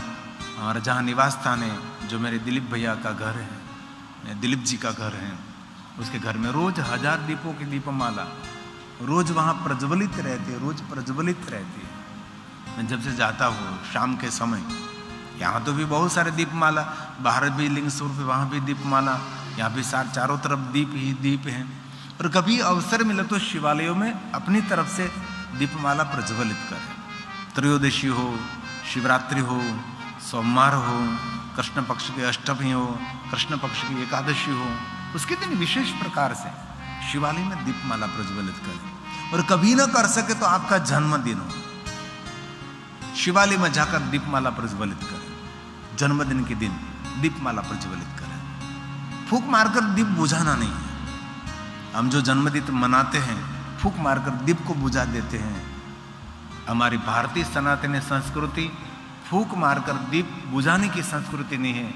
और जहाँ निवास स्थान है, जो मेरे दिलीप भैया का घर है, दिलीप जी का घर है, उसके घर में रोज 1000 दीपों की दीपमाला रोज वहाँ प्रज्वलित रहती है, रोज प्रज्वलित रहती है। मैं जब से जाता हूँ शाम के समय, यहाँ तो भी बहुत सारे दीपमाला, बाहर भी लिंग स्वरूप, वहाँ भी दीपमाला, यहाँ भी चारों तरफ दीप ही दीप हैं। और कभी अवसर मिले तो शिवालयों में अपनी तरफ से दीपमाला प्रज्वलित करें। त्रयोदशी हो, शिवरात्रि हो, सोमवार हो, कृष्ण पक्ष की अष्टमी हो, कृष्ण पक्ष की एकादशी हो, उसके दिन विशेष प्रकार से शिवालय में दीपमाला प्रज्वलित करें। और कभी ना कर सके तो आपका जन्मदिन हो, शिवालय में जाकर दीपमाला प्रज्वलित करें। जन्मदिन के दिन दीपमाला प्रज्वलित करें। फूंक मारकर दीप बुझाना नहीं है। हम जो जन्मदिन मनाते हैं, फूंक मारकर दीप को बुझा देते हैं। हमारी भारतीय सनातनी संस्कृति फूंक मारकर दीप बुझाने की संस्कृति नहीं है,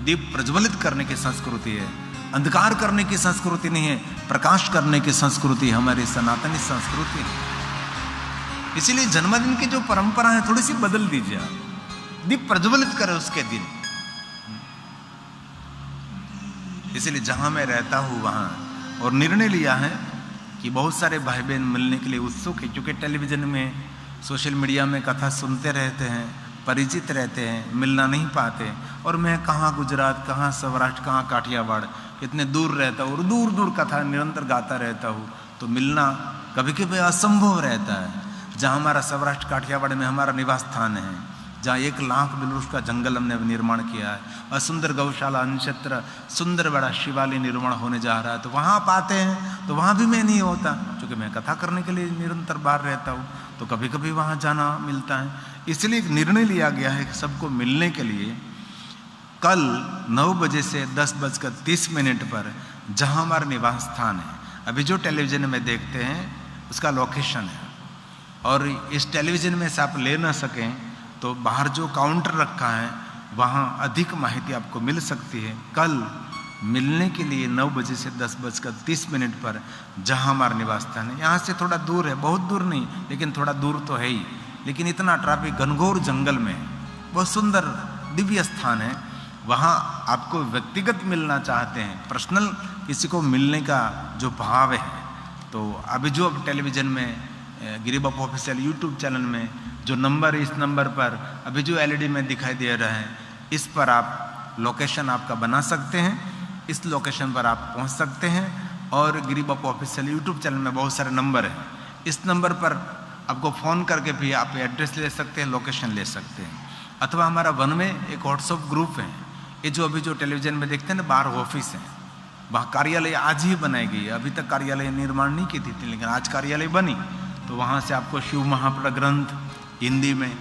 दीप प्रज्वलित करने की संस्कृति है। अंधकार करने की संस्कृति नहीं है, प्रकाश करने की संस्कृति हमारी सनातनी संस्कृति है। इसीलिए जन्मदिन की जो परंपरा है थोड़ी सी बदल दीजिए आप, दीप प्रज्वलित करें उसके दिन। इसलिए जहां मैं रहता हूं वहां, और निर्णय लिया है कि बहुत सारे भाई बहन मिलने के लिए उत्सुक है, क्योंकि टेलीविजन में, सोशल मीडिया में कथा सुनते रहते हैं, परिचित रहते हैं, मिलना नहीं पाते। और मैं कहाँ गुजरात, कहाँ सौराष्ट्र, कहाँ काठियावाड़, इतने दूर रहता हूँ और दूर दूर कथा निरंतर गाता रहता हूँ, तो मिलना कभी कभी असंभव रहता है। जहाँ हमारा सौराष्ट्र काठियावाड़ में हमारा निवास स्थान है, जहाँ 1 लाख बिलवृक्ष का जंगल हमने निर्माण किया है, और सुंदर गौशाला, अन्नक्षेत्र, सुंदर बड़ा शिवालय निर्माण होने जा रहा है, तो वहाँ आप आते हैं तो वहाँ भी मैं नहीं होता, क्योंकि मैं कथा करने के लिए निरंतर बाहर रहता हूँ, तो कभी कभी वहाँ जाना मिलता है। इसलिए एक निर्णय लिया गया है कि सबको मिलने के लिए कल 9 बजे से 10:30 पर जहाँ हमारा निवास स्थान है, अभी जो टेलीविजन में देखते हैं उसका लोकेशन है, और इस टेलीविजन में से आप ले ना सकें तो बाहर जो काउंटर रखा है वहाँ अधिक माहिती आपको मिल सकती है। कल मिलने के लिए 9 बजे से 10:30 पर जहाँ हमारा निवास स्थान है, यहाँ से थोड़ा दूर है, बहुत दूर नहीं लेकिन थोड़ा दूर तो है ही, लेकिन इतना ट्रैफिक, घनघोर जंगल में बहुत सुंदर दिव्य स्थान है। वहाँ आपको व्यक्तिगत मिलना चाहते हैं, पर्सनल किसी को मिलने का जो भाव है, तो अभी जो अब टेलीविजन में गिरी बापू ऑफिशियल यूट्यूब चैनल में जो नंबर है, इस नंबर पर अभी जो LED में दिखाई दे रहा है, इस पर आप लोकेशन आपका बना सकते हैं, इस लोकेशन पर आप पहुंच सकते हैं। और गिरी बापू ऑफिशियल यूट्यूब चैनल में बहुत सारे नंबर हैं, इस नंबर पर आपको फ़ोन करके भी आप एड्रेस ले सकते हैं, लोकेशन ले सकते हैं। अथवा हमारा वन में एक व्हाट्सअप ग्रुप है, ये जो अभी जो टेलीविज़न में देखते हैं ना, बाहर ऑफिस है, वहाँ कार्यालय आज ही बनाई गई है। अभी तक कार्यालय निर्माण नहीं की थी, लेकिन आज कार्यालय बनी, तो वहाँ से आपको शिव महापुराण ग्रंथ हिंदी में,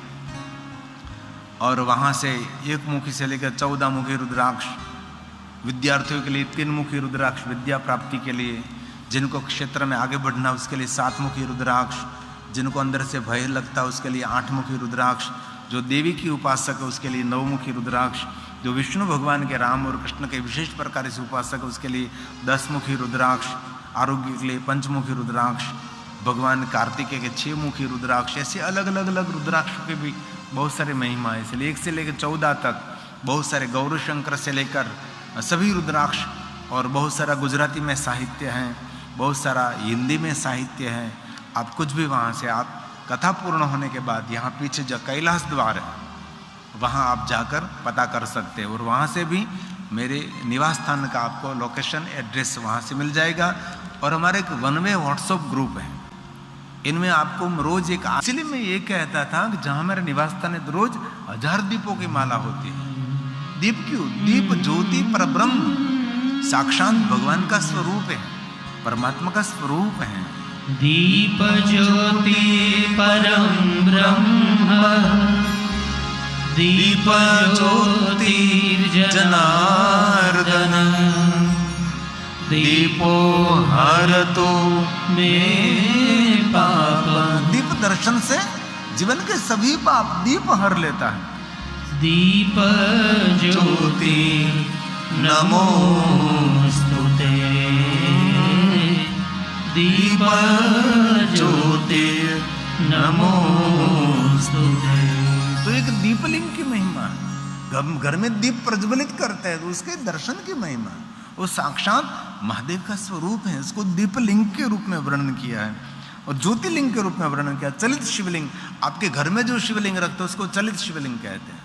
और वहाँ से 1 मुखी से लेकर 14 मुखी रुद्राक्ष, विद्यार्थियों के लिए 3 मुखी रुद्राक्ष विद्या प्राप्ति के लिए, जिनको क्षेत्र में आगे बढ़ना उसके लिए 7 मुखी रुद्राक्ष, जिनको अंदर से भय लगता है उसके लिए 8 मुखी रुद्राक्ष, जो देवी की उपासक है उसके लिए 9 मुखी रुद्राक्ष, जो विष्णु भगवान के राम और कृष्ण के विशेष प्रकार से उपासक है उसके लिए 10 मुखी रुद्राक्ष, आरोग्य के लिए 5 मुखी रुद्राक्ष, भगवान कार्तिकेय के 6 मुखी रुद्राक्ष, ऐसे अलग अलग रुद्राक्ष के भी बहुत सारे महिमा है। इसलिए 1 से लेकर 14 तक बहुत सारे, गौरी शंकर से लेकर सभी रुद्राक्ष, और बहुत सारा गुजराती में साहित्य है, बहुत सारा हिंदी में साहित्य है। आप कुछ भी वहाँ से, आप कथा पूर्ण होने के बाद यहाँ पीछे जो कैलाश द्वार है वहाँ आप जाकर पता कर सकते हैं, और वहाँ से भी मेरे निवास स्थान का आपको लोकेशन एड्रेस वहाँ से मिल जाएगा। और हमारे एक वन वे व्हाट्सअप ग्रुप है, इनमें आपको रोज एक, इसलिए मैं ये कहता था कि जहाँ मेरा निवास स्थान है रोज 1000 दीपों की माला होती है। दीप क्यों? दीप ज्योति परब्रह्म, साक्षात भगवान का स्वरूप है, परमात्मा का स्वरूप है। दीप ज्योति परम ब्रह्म, दीप ज्योति जनार्दन, दीपो हरतो मे पाप। दीप दर्शन से जीवन के सभी पाप दीप हर लेता है। दीप ज्योति नमोस्तुते, दीप ज्योति नमोस्तुते। तो एक दीपलिंग की महिमा है, घर में दीप प्रज्वलित करते हैं तो उसके दर्शन की महिमा, वो साक्षात महादेव का स्वरूप है। इसको दीपलिंग के रूप में वर्णन किया है और ज्योतिलिंग के रूप में वर्णन किया। चलित शिवलिंग, आपके घर में जो शिवलिंग रखते हैं उसको चलित शिवलिंग कहते हैं।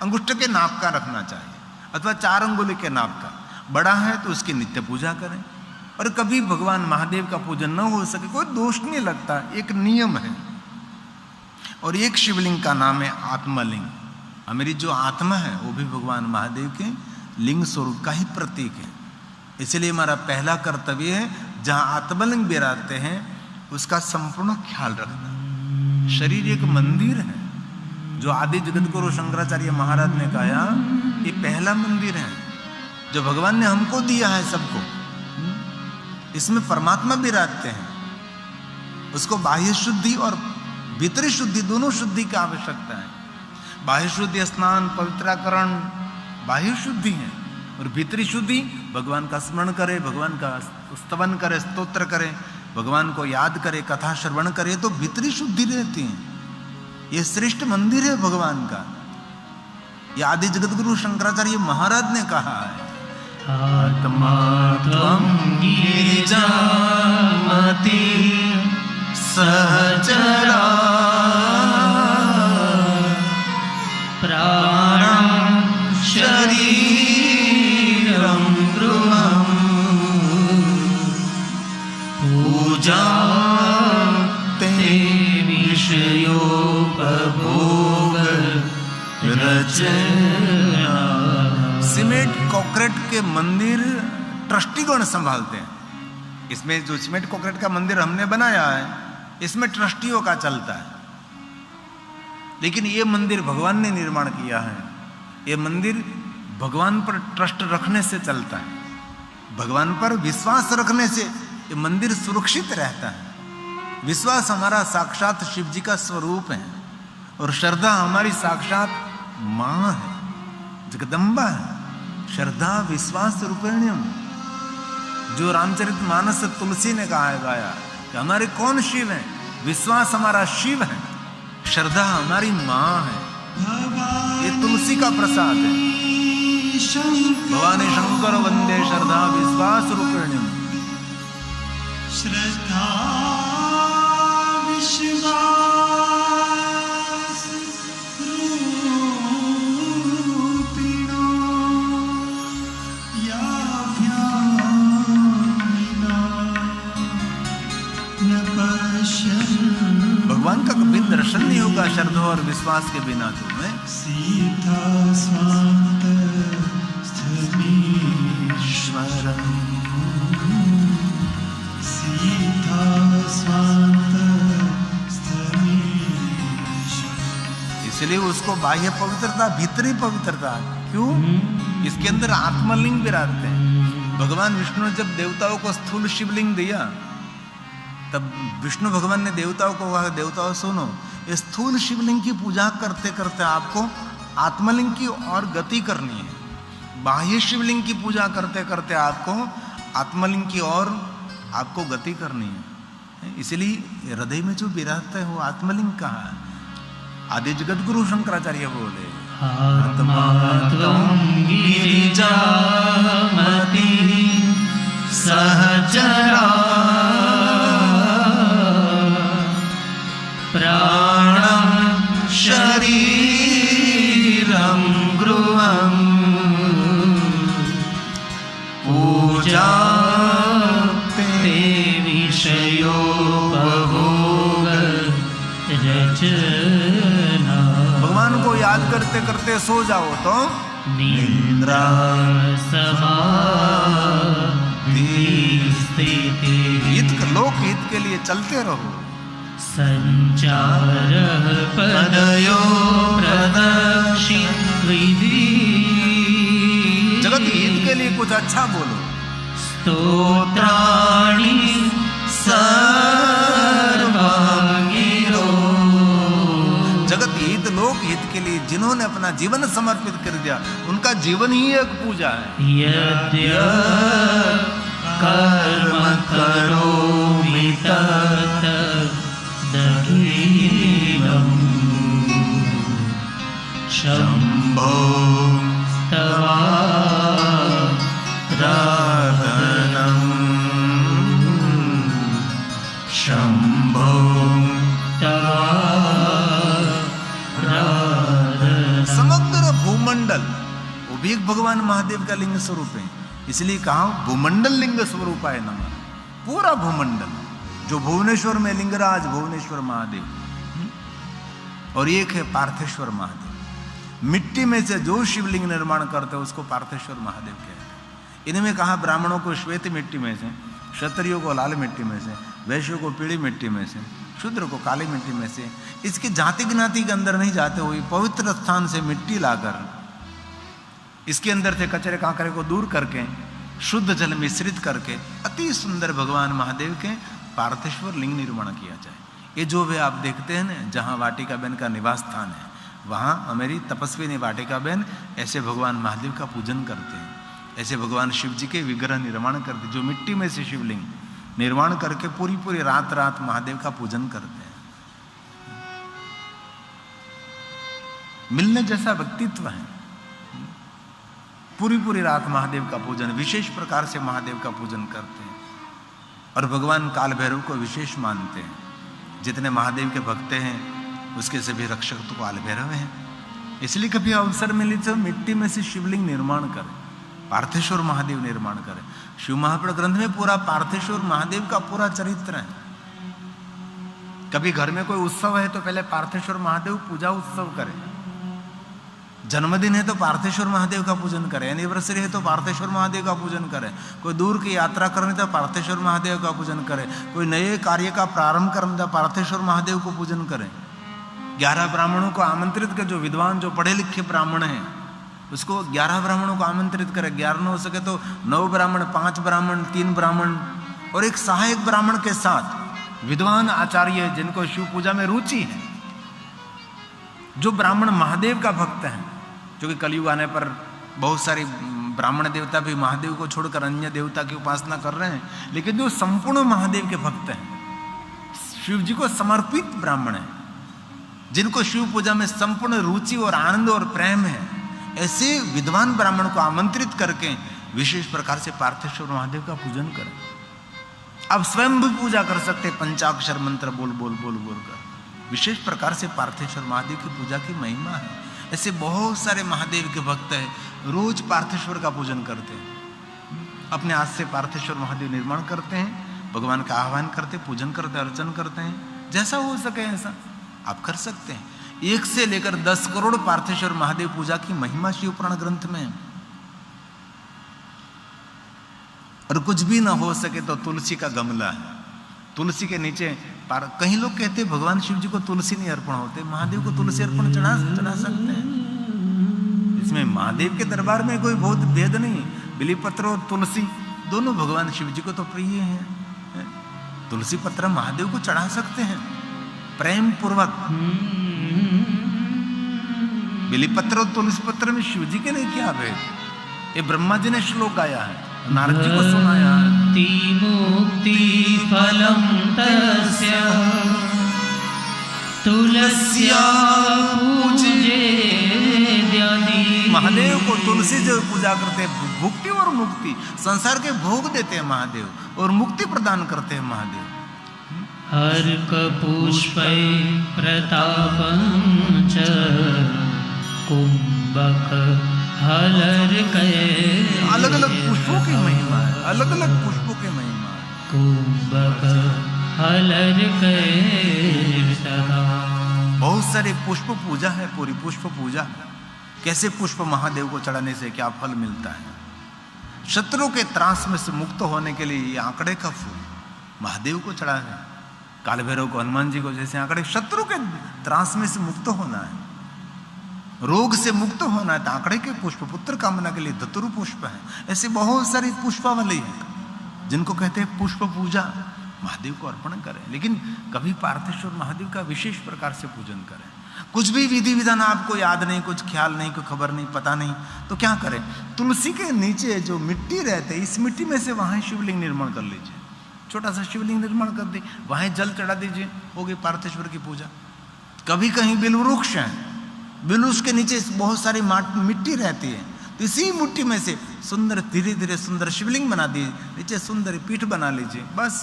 अंगुष्ठ के नाप का रखना चाहिए अथवा 4 अंगुली के नाप का, बड़ा है तो उसकी नित्य पूजा करें। और कभी भगवान महादेव का पूजन न हो सके कोई दोष नहीं लगता, एक नियम है। और एक शिवलिंग का नाम है आत्मलिंग, हमारी जो आत्मा है वो भी भगवान महादेव के लिंग स्वरूप का ही प्रतीक है। इसलिए हमारा पहला कर्तव्य है जहाँ आत्मलिंग विराजते हैं उसका संपूर्ण ख्याल रखना। शरीर एक मंदिर है, जो आदि जगत गुरु शंकराचार्य महाराज ने कहा ये पहला मंदिर है जो भगवान ने हमको दिया है सबको। इसमें परमात्मा विराजते हैं, उसको बाह्य शुद्धि और भीतरी शुद्धि दोनों शुद्धि की आवश्यकता है। बाह्य शुद्धि स्नान पवित्राकरण बाह्य शुद्धि है, और भीतरी शुद्धि भगवान का स्मरण करे, भगवान का स्तवन करे, स्तोत्र करे, भगवान को याद करे, कथा श्रवण करे तो भीतरी शुद्धि रहती है। ये श्रेष्ठ मंदिर है भगवान का। ये आदि जगत गुरु शंकराचार्य महाराज ने कहा है, आत्मा त्वं गिरिजामति सहचरा, प्राणं शरीरं गृहं पूजा ते विषयोपभोग रचना। सीमेंट कॉन्क्रीट के मंदिर ट्रस्टीगण संभालते हैं। इसमें जो सीमेंट कॉन्क्रीट का मंदिर हमने बनाया है इसमें ट्रस्टियों का चलता है, लेकिन ये मंदिर भगवान ने निर्माण किया है। ये मंदिर भगवान पर ट्रस्ट रखने से चलता है, भगवान पर विश्वास रखने से ये मंदिर सुरक्षित रहता है। विश्वास हमारा साक्षात शिव जी का स्वरूप है और श्रद्धा हमारी साक्षात माँ है, जगदम्बा है। श्रद्धा विश्वास रूपिण्यम, जो रामचरितमानस तुलसी ने कहा है, गाया कि हमारे कौन शिव है? विश्वास हमारा शिव है, श्रद्धा हमारी माँ है। ये तुलसी का प्रसाद है। भवानी शंकर वंदे श्रद्धा विश्वास रूपिण्यम। श्रद्धा विश्वास रूपिणो याभ्यामिना न पश्यन्। भगवान दर्शन नहीं होगा श्रद्धा और विश्वास के बिना तुम्हें। सीता स्वांत स्थमीश्वरम् सीता स्वांत स्थमीश्वरम्। इसलिए उसको बाह्य पवित्रता, भीतरी पवित्रता। क्यों? इसके अंदर आत्मलिंग विराजते हैं। भगवान विष्णु ने जब देवताओं को स्थूल शिवलिंग दिया, तब विष्णु भगवान ने देवताओं को कहा, देवताओं सुनो, इस स्थूल शिवलिंग की पूजा करते करते आपको आत्मलिंग की और गति करनी है। बाह्य शिवलिंग की पूजा करते करते आपको आत्मलिंग की और आपको गति करनी है। इसलिए हृदय में जो विराजता है वो आत्मलिंग कहा है। आदि जगत गुरु शंकराचार्य बोले, आत्मा त्वं गिरिजामति सहचरा प्राणं शरीरं गृहं पूजा ते विषयोपभोग रचना। भगवान को याद करते करते सो जाओ तो निद्रा समाधि स्थिति हित लोक हित के लिए चलते रहो। संचार पदयो प्रदक्षिण विधि जगत हित के लिए कुछ अच्छा बोलो। स्तोत्राणि सर्वांगिरो जगत हित लोक हित के लिए जिन्होंने अपना जीवन समर्पित कर दिया उनका जीवन ही एक पूजा है। यद्य कर्म करोमि तत् दक्षिणं शम्भो तवाराधनं शम्भो तवाराधनं। समग्र भूमंडल वो भी एक भगवान महादेव का लिंग स्वरूप है। इसलिए कहा भूमंडल लिंग स्वरूपाय नमः। पूरा भूमंडल जो भुवनेश्वर में लिंगराज भुवनेश्वर महादेव और एक है पार्थेश्वर महादेव। मिट्टी में से जो शिवलिंग निर्माण करते हैं उसको पार्थेश्वर महादेव कहते हैं। इनमें कहा ब्राह्मणों को श्वेत मिट्टी में से, क्षत्रियों को लाल मिट्टी में से, वैश्यों को पीली मिट्टी में से, शूद्र को काली मिट्टी में से। इसकी जाति ज्ञाति के अंदर नहीं जाते हुए पवित्र स्थान से मिट्टी लाकर इसके अंदर से कचरे कांकरे को दूर करके शुद्ध जल मिश्रित करके अति सुंदर भगवान महादेव के पार्थेश्वर लिंग निर्माण किया जाए। ये जो भी आप देखते हैं ना, जहाँ वाटिका बहन का निवास स्थान है वहाँ हमारी तपस्वी वाटिका बहन ऐसे भगवान महादेव का पूजन करते हैं। ऐसे भगवान शिव जी के विग्रह निर्माण करते, जो मिट्टी में से शिवलिंग निर्माण करके पूरी पूरी रात रात महादेव का पूजन करते हैं। मिलने जैसा व्यक्तित्व है। पूरी पूरी रात महादेव का पूजन, विशेष प्रकार से महादेव का पूजन करते हैं और भगवान काल भैरव को विशेष मानते हैं। जितने महादेव के भक्त हैं उसके सभी रक्षक तो काल भैरव हैं। इसलिए कभी अवसर मिले तो मिट्टी में से शिवलिंग निर्माण करें, पार्थेश्वर महादेव निर्माण करें। शिव महापुराण ग्रंथ में पूरा पार्थेश्वर महादेव का पूरा चरित्र है। कभी घर में कोई उत्सव है तो पहले पार्थेश्वर महादेव पूजा उत्सव करें। जन्मदिन है तो पार्थेश्वर महादेव का पूजन करें, एनिवर्सरी है तो पार्थेश्वर महादेव का पूजन करें, कोई दूर की यात्रा करनी तो पार्थेश्वर महादेव का पूजन करें, कोई नए कार्य का प्रारंभ करना तो पार्थेश्वर महादेव को पूजन करें। 11 ब्राह्मणों को आमंत्रित कर, जो विद्वान जो पढ़े लिखे ब्राह्मण हैं उसको 11 ब्राह्मणों को आमंत्रित करें। 11 न हो सके तो 9 ब्राह्मण, 5 ब्राह्मण, 3 ब्राह्मण और एक सहायक ब्राह्मण के साथ विद्वान आचार्य जिनको शिव पूजा में रुचि है, जो ब्राह्मण महादेव का भक्त हैं। जो कि कलयुग आने पर बहुत सारे ब्राह्मण देवता भी महादेव को छोड़कर अन्य देवता की उपासना कर रहे हैं, लेकिन जो संपूर्ण महादेव के भक्त हैं, शिव जी को समर्पित ब्राह्मण हैं, जिनको शिव पूजा में संपूर्ण रुचि और आनंद और प्रेम है, ऐसे विद्वान ब्राह्मण को आमंत्रित करके विशेष प्रकार से पार्थेश्वर महादेव का पूजन करें। आप स्वयं भी पूजा कर सकते, पंचाक्षर मंत्र बोल बोल बोल बोल कर विशेष प्रकार से पार्थेश्वर महादेव की पूजा की महिमा है। ऐसे बहुत सारे महादेव के भक्त हैं, रोज पार्थेश्वर का पूजन करते हैं, अपने हाथ से पार्थेश्वर महादेव निर्माण करते हैं, भगवान का आह्वान करते, पूजन करते, अर्चन करते हैं, जैसा हो सके ऐसा। आप कर सकते हैं। 1 से लेकर 10 करोड़ पार्थेश्वर महादेव पूजा की महिमा शिव पुराण ग्रंथ में है। और कुछ भी ना हो सके तो तुलसी का गमला है, तुलसी के नीचे कहीं लोग कहते हैं भगवान शिव जी को तुलसी नहीं अर्पण होते, महादेव को तुलसी अर्पण चढ़ा सकते हैं। इसमें महादेव के दरबार में कोई बहुत भेद नहीं। बिलीपत्र और तुलसी दोनों भगवान शिव जी को तो प्रिय हैं। तुलसी पत्र महादेव को चढ़ा सकते हैं प्रेम पूर्वक। बिलीपत्र और तुलसी पत्र में शिव जी के लिए क्या भेद? ये ब्रह्मा जी ने श्लोक गाया है, नारद जी को सुनाया। मुक्ति फलम तस्य तुलस्या पूजे द्यादि। महादेव को तुलसी जो पूजा करते हैं, भुक्ति और मुक्ति, संसार के भोग देते हैं महादेव और मुक्ति प्रदान करते हैं महादेव। अर्क पुष्पै प्रतापं च कुंभक हलर कै। अलग अलग पुष्पों की महिमा है, अलग अलग पुष्पों की महिमा है। कुंभक हलर कै सदा। बहुत सारे पुष्प पूजा है, पूरी पुष्प पूजा। कैसे पुष्प महादेव को चढ़ाने से क्या फल मिलता है? शत्रु के त्रास में से मुक्त होने के लिए ये आंकड़े का फूल महादेव को चढ़ा है। काल भैरव को, हनुमान जी को जैसे आंकड़े, शत्रु के त्रास में से मुक्त होना है, रोग से मुक्त होना है तो आंकड़े के पुष्प, पुत्र कामना के लिए धतुरु पुष्प है। ऐसे बहुत सारी पुष्पावली है जिनको कहते हैं पुष्प पूजा। महादेव को अर्पण करें, लेकिन कभी पार्थेश्वर महादेव का विशेष प्रकार से पूजन करें। कुछ भी विधि विधान आपको याद नहीं, कुछ ख्याल नहीं, कोई खबर नहीं, पता नहीं, तो क्या करें? तुलसी के नीचे जो मिट्टी रहते है, इस मिट्टी में से वहां शिवलिंग निर्माण कर लीजिए। छोटा सा शिवलिंग निर्माण कर दी, वहां जल चढ़ा दीजिए, हो गई पार्थेश्वर की पूजा। कभी कहीं बिलवृक्ष है, बिलवृक्ष के नीचे बहुत सारी मिट्टी रहती है, तो इसी मिट्टी में से सुंदर धीरे धीरे सुंदर शिवलिंग बना दीजिए, नीचे सुंदर पीठ बना लीजिए, बस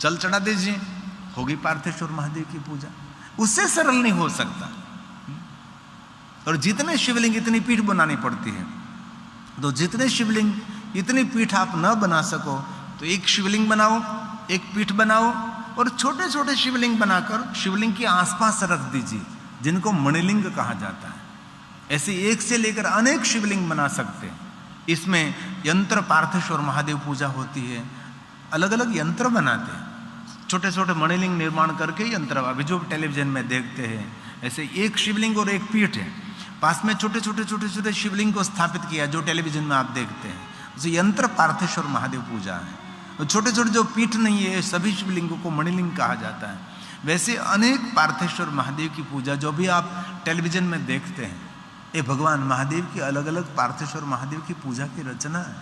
जल चढ़ा दीजिए, होगी पार्थेश्वर महादेव की पूजा। उससे सरल नहीं हो सकता। और जितने शिवलिंग इतनी पीठ बनानी पड़ती है, तो जितने शिवलिंग इतनी पीठ आप न बना सको तो एक शिवलिंग बनाओ, एक पीठ बनाओ और छोटे छोटे शिवलिंग बनाकर शिवलिंग के आसपास रख दीजिए, जिनको मणिलिंग कहा जाता है। ऐसे एक से लेकर अनेक शिवलिंग बना सकते हैं। इसमें यंत्र पार्थेश्वर महादेव पूजा होती है, अलग अलग यंत्र बनाते हैं, छोटे छोटे मणिलिंग निर्माण करके यंत्र। अभी जो टेलीविजन में देखते हैं ऐसे एक शिवलिंग और एक पीठ है, पास में छोटे छोटे शिवलिंग को स्थापित किया जो टेलीविजन में आप देखते हैं, उसे यंत्र पार्थेश्वर महादेव पूजा है। और छोटे छोटे जो पीठ नहीं है सभी शिवलिंगों को मणिलिंग कहा जाता है। वैसे अनेक पार्थेश्वर महादेव की पूजा जो भी आप टेलीविजन में देखते हैं, ये भगवान महादेव की अलग अलग पार्थेश्वर महादेव की पूजा की रचना है।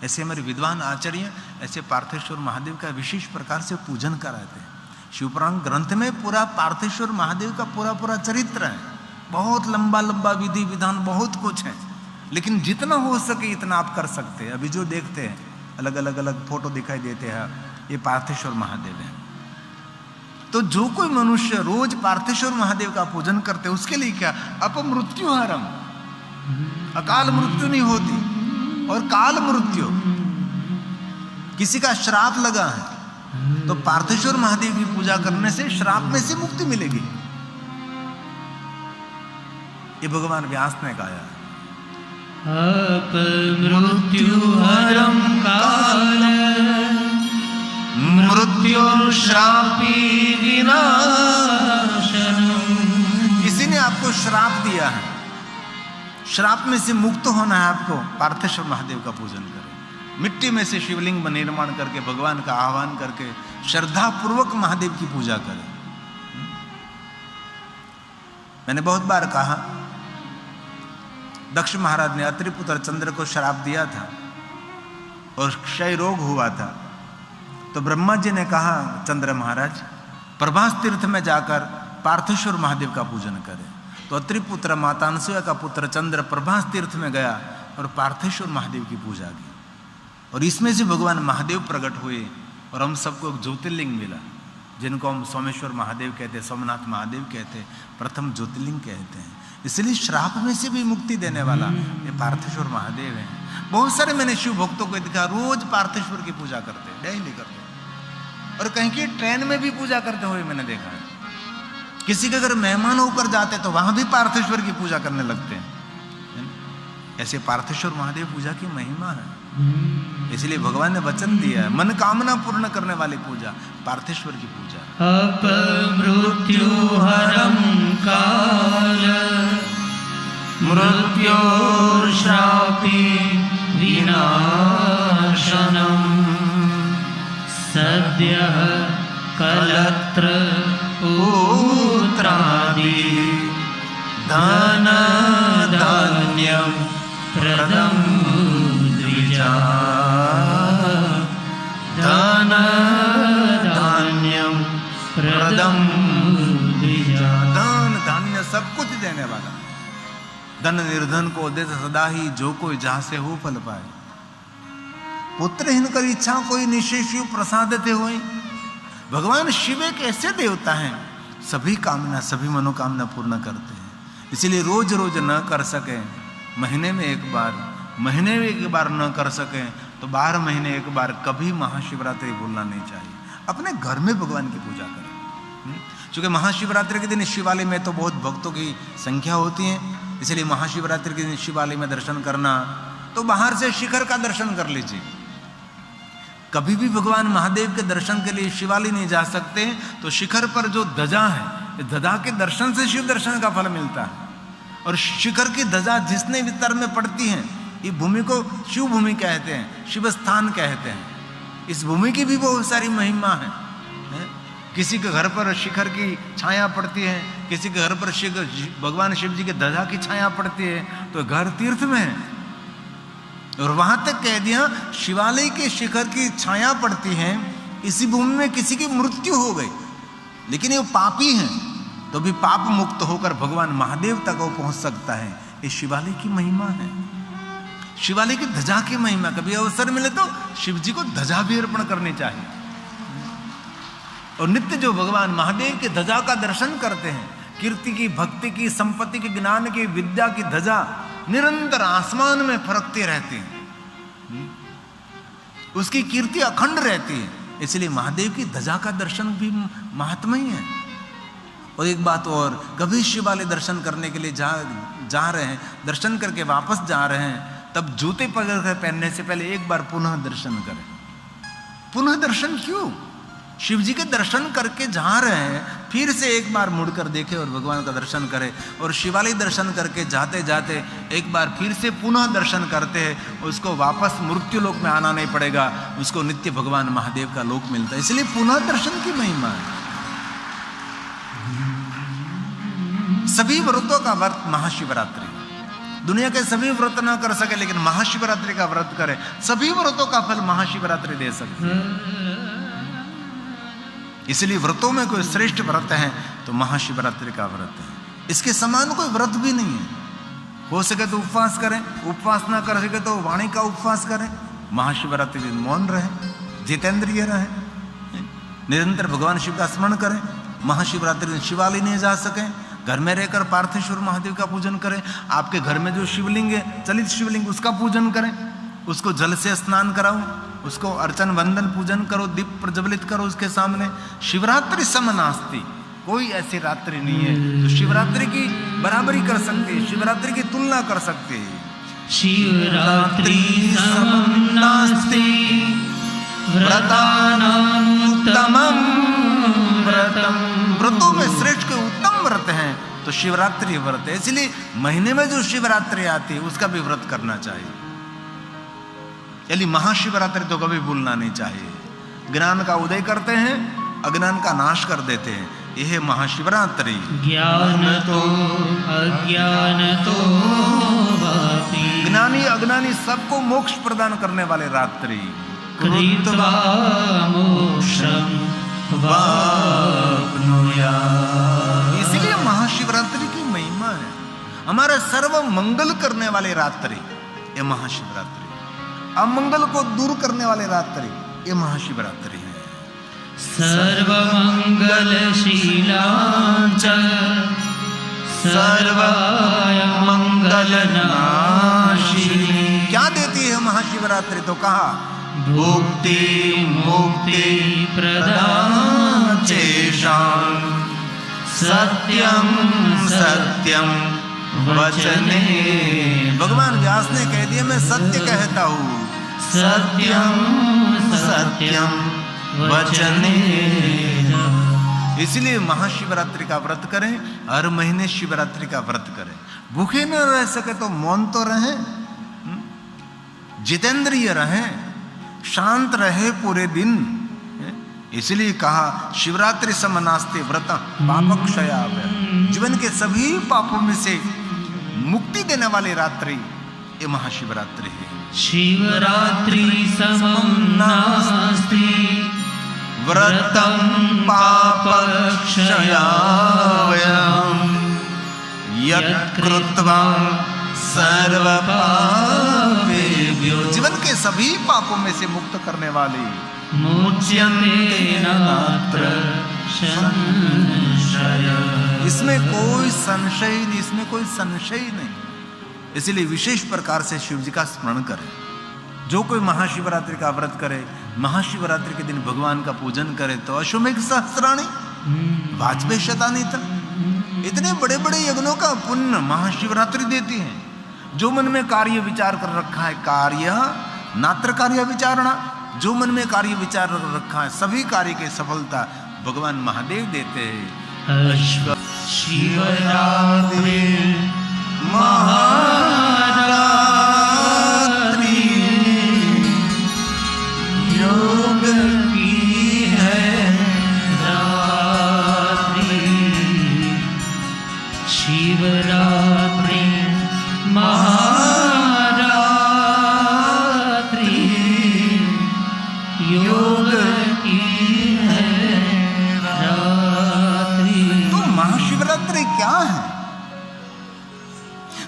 ऐसे हमारे विद्वान आचार्य ऐसे पार्थेश्वर महादेव का विशेष प्रकार से पूजन कराते हैं। शिवपुराण ग्रंथ में पूरा पार्थेश्वर महादेव का पूरा चरित्र है, बहुत लंबा लंबा विधि विधान बहुत कुछ है, लेकिन जितना हो सके इतना आप कर सकते हैं। अभी जो देखते हैं अलग अलग फोटो दिखाई देते हैं, ये पार्थेश्वर महादेव है। तो जो कोई मनुष्य रोज पार्थेश्वर महादेव का पूजन करते उसके लिए क्या अपमृत्युहरम, अकाल मृत्यु नहीं होती। और काल मृत्यु, किसी का श्राप लगा है तो पार्थेश्वर महादेव की पूजा करने से श्राप में से मुक्ति मिलेगी। ये भगवान व्यास ने गाया। अपमृत्युहरं काल मृत्युश्रापी विनाशनम्। किसी ने आपको श्राप दिया है, श्राप में से मुक्त होना है आपको, पार्थेश्वर महादेव का पूजन करें। मिट्टी में से शिवलिंग में निर्माण करके भगवान का आह्वान करके श्रद्धा पूर्वक महादेव की पूजा करें। मैंने बहुत बार कहा, दक्ष महाराज ने अत्रिपुत्र चंद्र को श्राप दिया था और क्षय रोग हुआ था, तो ब्रह्मा जी ने कहा चंद्र महाराज प्रभास तीर्थ में जाकर पार्थेश्वर महादेव का पूजन करें। तो अत्रिपुत्र माता अनसुया का पुत्र चंद्र प्रभास तीर्थ में गया और पार्थेश्वर महादेव की पूजा की, और इसमें से भगवान महादेव प्रकट हुए और हम सबको एक ज्योतिर्लिंग मिला, जिनको हम सोमेश्वर महादेव कहते हैं, सोमनाथ महादेव कहते हैं, प्रथम ज्योतिर्लिंग कहते हैं। इसलिए श्राप में से भी मुक्ति देने वाला ये पार्थेश्वर महादेव है। बहुत सारे मैंने शिव भक्तों को देखा रोज पार्थेश्वर की पूजा करते, डेली करते, और कहीं की ट्रेन में भी पूजा करते हुए मैंने देखा है। किसी के अगर मेहमान होकर जाते तो वहां भी पार्थेश्वर की पूजा करने लगते हैं। ऐसे पार्थेश्वर महादेव पूजा की महिमा है। इसलिए भगवान ने वचन दिया है, मन कामना पूर्ण करने वाली पूजा पार्थेश्वर की पूजा। अपमृत्यु हरं काल मृत्योर्शापि विनाशनम् सद्यः कलत्र पुत्रादि धन धान्यं प्रदं द्विजा धन धान्यं प्रदं द्विजा। दान धान्य सब कुछ देने वाला, धन निर्धन को दे सदा ही, जो कोई जहां से हो फल पाए। पुत्रहीन कर इच्छा कोई निश्चय शिव प्रसादते होई। भगवान शिव एक ऐसे देवता हैं, सभी कामना सभी मनोकामना पूर्ण करते हैं। इसलिए रोज रोज न कर सके, महीने में एक बार, महीने में एक बार न कर सके तो 12 महीने एक बार कभी महाशिवरात्रि भूलना नहीं चाहिए। अपने घर में भगवान की पूजा करें। क्योंकि महाशिवरात्रि के दिन शिवालय में तो बहुत भक्तों की संख्या होती है, इसलिए महाशिवरात्रि के दिन शिवालय में दर्शन करना, तो बाहर से शिखर का दर्शन कर लीजिए। कभी भी भगवान महादेव के दर्शन के लिए शिवालय नहीं जा सकते तो शिखर पर जो ध्वजा है, ध्वजा के दर्शन से शिव दर्शन का फल मिलता है। और शिखर की ध्वजा जिसने वितर में पड़ती है, ये भूमि को शिव भूमि कहते हैं, शिव स्थान कहते हैं। इस भूमि की भी बहुत सारी महिमा है। किसी के घर पर शिखर की छाया पड़ती है, किसी के घर पर भगवान शिव जी के ध्वजा की छाया पड़ती है, तो घर तीर्थ में है। और वहां तक कह दिया, शिवालय के शिखर की छाया पड़ती है, इसी भूमि में किसी की मृत्यु हो गई, लेकिन ये पापी हैं, तो भी पाप मुक्त होकर भगवान महादेव तक वो पहुंच सकता है। ये शिवालय की महिमा है, शिवालय की ध्वजा की महिमा। कभी अवसर मिले तो शिव जी को ध्वजा भी अर्पण करनी चाहिए। और नित्य जो भगवान महादेव की ध्वजा का दर्शन करते हैं, कीर्ति की, भक्ति की, संपत्ति की, ज्ञान की, विद्या की ध्वजा निरंतर आसमान में फरकती रहती है, उसकी कीर्ति अखंड रहती है। इसलिए महादेव की ध्वजा का दर्शन भी महात्म्य है। और एक बात और, कभी शिवालय दर्शन करने के लिए जा रहे हैं, दर्शन करके वापस जा रहे हैं, तब जूते पहनने से पहले एक बार पुनः दर्शन करें। पुनः दर्शन क्यों? शिव जी के दर्शन करके जा रहे हैं, फिर से एक बार मुड़कर देखें और भगवान का दर्शन करें। और शिवालय दर्शन करके जाते जाते एक बार फिर से पुनः दर्शन करते हैं, उसको वापस मृत्यु लोक में आना नहीं पड़ेगा, उसको नित्य भगवान महादेव का लोक मिलता है। इसलिए पुनः दर्शन की महिमा है। सभी व्रतों का व्रत महाशिवरात्रि। दुनिया के सभी व्रत ना कर सके, लेकिन महाशिवरात्रि का व्रत करे, सभी व्रतों का फल महाशिवरात्रि दे सकते हैं। इसलिए व्रतों में कोई श्रेष्ठ व्रत है तो महाशिवरात्रि का व्रत है। इसके समान कोई व्रत भी नहीं है। हो सके तो उपवास करें, उपवास ना कर सके तो वाणी का उपवास करें, महाशिवरात्रि दिन मौन रहे, जितेंद्रिय रहे, निरंतर भगवान शिव का स्मरण करें। महाशिवरात्रि दिन शिवालय नहीं जा सके, घर में रहकर पार्थेश्वर महादेव का पूजन करें। आपके घर में जो शिवलिंग है, चलित शिवलिंग, उसका पूजन करें, उसको जल से स्नान कराओ, उसको अर्चन वंदन पूजन करो, दीप प्रज्वलित करो उसके सामने। शिवरात्रि सम नास्ति, कोई ऐसी रात्रि नहीं है जो शिवरात्रि की बराबरी कर सकती है, शिवरात्रि की तुलना कर सकती है। शिवरात्रि समं नास्ति व्रतानाम् उत्तमं व्रतम्। व्रतों में श्रेष्ठ के उत्तम व्रत हैं तो शिवरात्रि व्रत है। इसलिए महीने में जो शिवरात्रि आती है उसका भी व्रत करना चाहिए। यदि महाशिवरात्रि तो कभी भूलना नहीं चाहिए। ज्ञान का उदय करते हैं, अज्ञान का नाश कर देते हैं, यह है महाशिवरात्रि। ज्ञान तो अज्ञान तो वापि ज्ञानी अज्ञानी सबको मोक्ष प्रदान करने वाले रात्रि। कृत्वा मोक्षं वाप्नुयात्। इसलिए महाशिवरात्रि की महिमा है। हमारा सर्व मंगल करने वाले रात्रि ये महाशिवरात्रि, अमंगल को दूर करने वाले रात्रि ये महाशिवरात्रि है। सर्वमंगलशीलां च सर्वाय मंगलनाशिनी। क्या देती है महाशिवरात्रि? तो कहा भुक्ति मुक्ति प्रदां चेषां सत्यम सत्यम वचने। भगवान व्यास ने कह दिया मैं सत्य कहता हूँ, सत्यम सत्यम वचने। इसलिए महाशिवरात्रि का व्रत करें, हर महीने शिवरात्रि का व्रत करें। भूखे न रह सके तो मौन तो रहे, जितेंद्रिय रहे, शांत रहे पूरे दिन। इसलिए कहा शिवरात्रि समनास्ते व्रत पापक्षयाय। जीवन के सभी पापों में से मुक्ति देने वाली रात्रि ये महाशिवरात्रि है। शिवरात्रि समं नास्ति व्रतं पापक्षयाय यत् कृत्वा सर्व पापेभ्यो। जीवन के सभी पापों में से मुक्त करने वाली मुच्यते नात्र संशय। इसमें कोई संशय नहीं, इसमें कोई संशय नहीं। इसलिए विशेष प्रकार से शिव जी का स्मरण करें। जो कोई महाशिवरात्रि का व्रत करे, महाशिवरात्रि के दिन भगवान का पूजन करे तो अश्वमेघ सहस्राणी वाजपेयी शतानी तक इतने बड़े बड़े यज्ञों का पुण्य महाशिवरात्रि देती है। जो मन में कार्य विचार कर रखा है, कार्य नात्र कार्य विचारणा, जो मन में कार्य विचार कर रखा है सभी कार्य की सफलता भगवान महादेव देते हैं। शिवरात्रि महारात्रि योग की है रात्रि। शिवरात्रि महारात्रि योग की है रात्रि। तो महाशिवरात्रि क्या है?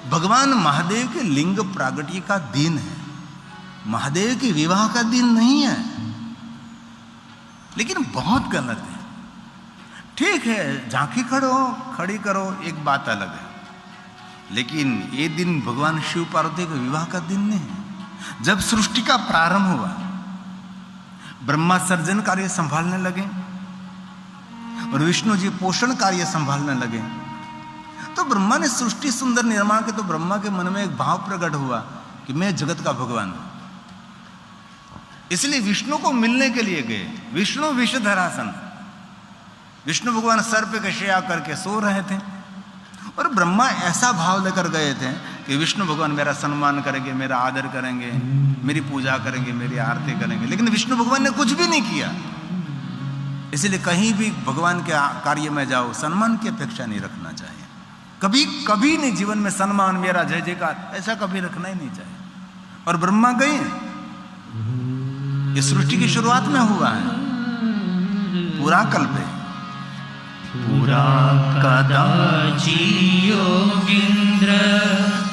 भगवान महादेव के लिंग प्रागट्य का दिन है, महादेव के विवाह का दिन नहीं है। लेकिन बहुत गलत है। ठीक है झांकी खड़ी करो एक बात अलग है, लेकिन ये दिन भगवान शिव पार्वती के विवाह का दिन नहीं है। जब सृष्टि का प्रारंभ हुआ, ब्रह्मा सर्जन कार्य संभालने लगे और विष्णु जी पोषण कार्य संभालने लगे। तो ब्रह्मा ने सृष्टि सुंदर निर्माण के, तो ब्रह्मा के मन में एक भाव प्रकट हुआ कि मैं जगत का भगवान हूं। इसलिए विष्णु को मिलने के लिए गए। विष्णु विषधरासन, विष्णु भगवान सर पे कशया करके सो रहे थे और ब्रह्मा ऐसा भाव लेकर गए थे कि विष्णु भगवान मेरा सम्मान करेंगे, मेरा आदर करेंगे, मेरी पूजा करेंगे, मेरी आरती करेंगे। लेकिन विष्णु भगवान ने कुछ भी नहीं किया। इसलिए कहीं भी भगवान के कार्य में जाओ सम्मान की अपेक्षा नहीं रखना चाहिए। कभी कभी नहीं जीवन में सम्मान मेरा जय जयकार ऐसा कभी रखना ही नहीं चाहिए। और ब्रह्मा गए, ये सृष्टि की शुरुआत में हुआ है, पूरा कल्प है। पुरा कदाचि योगींद्र।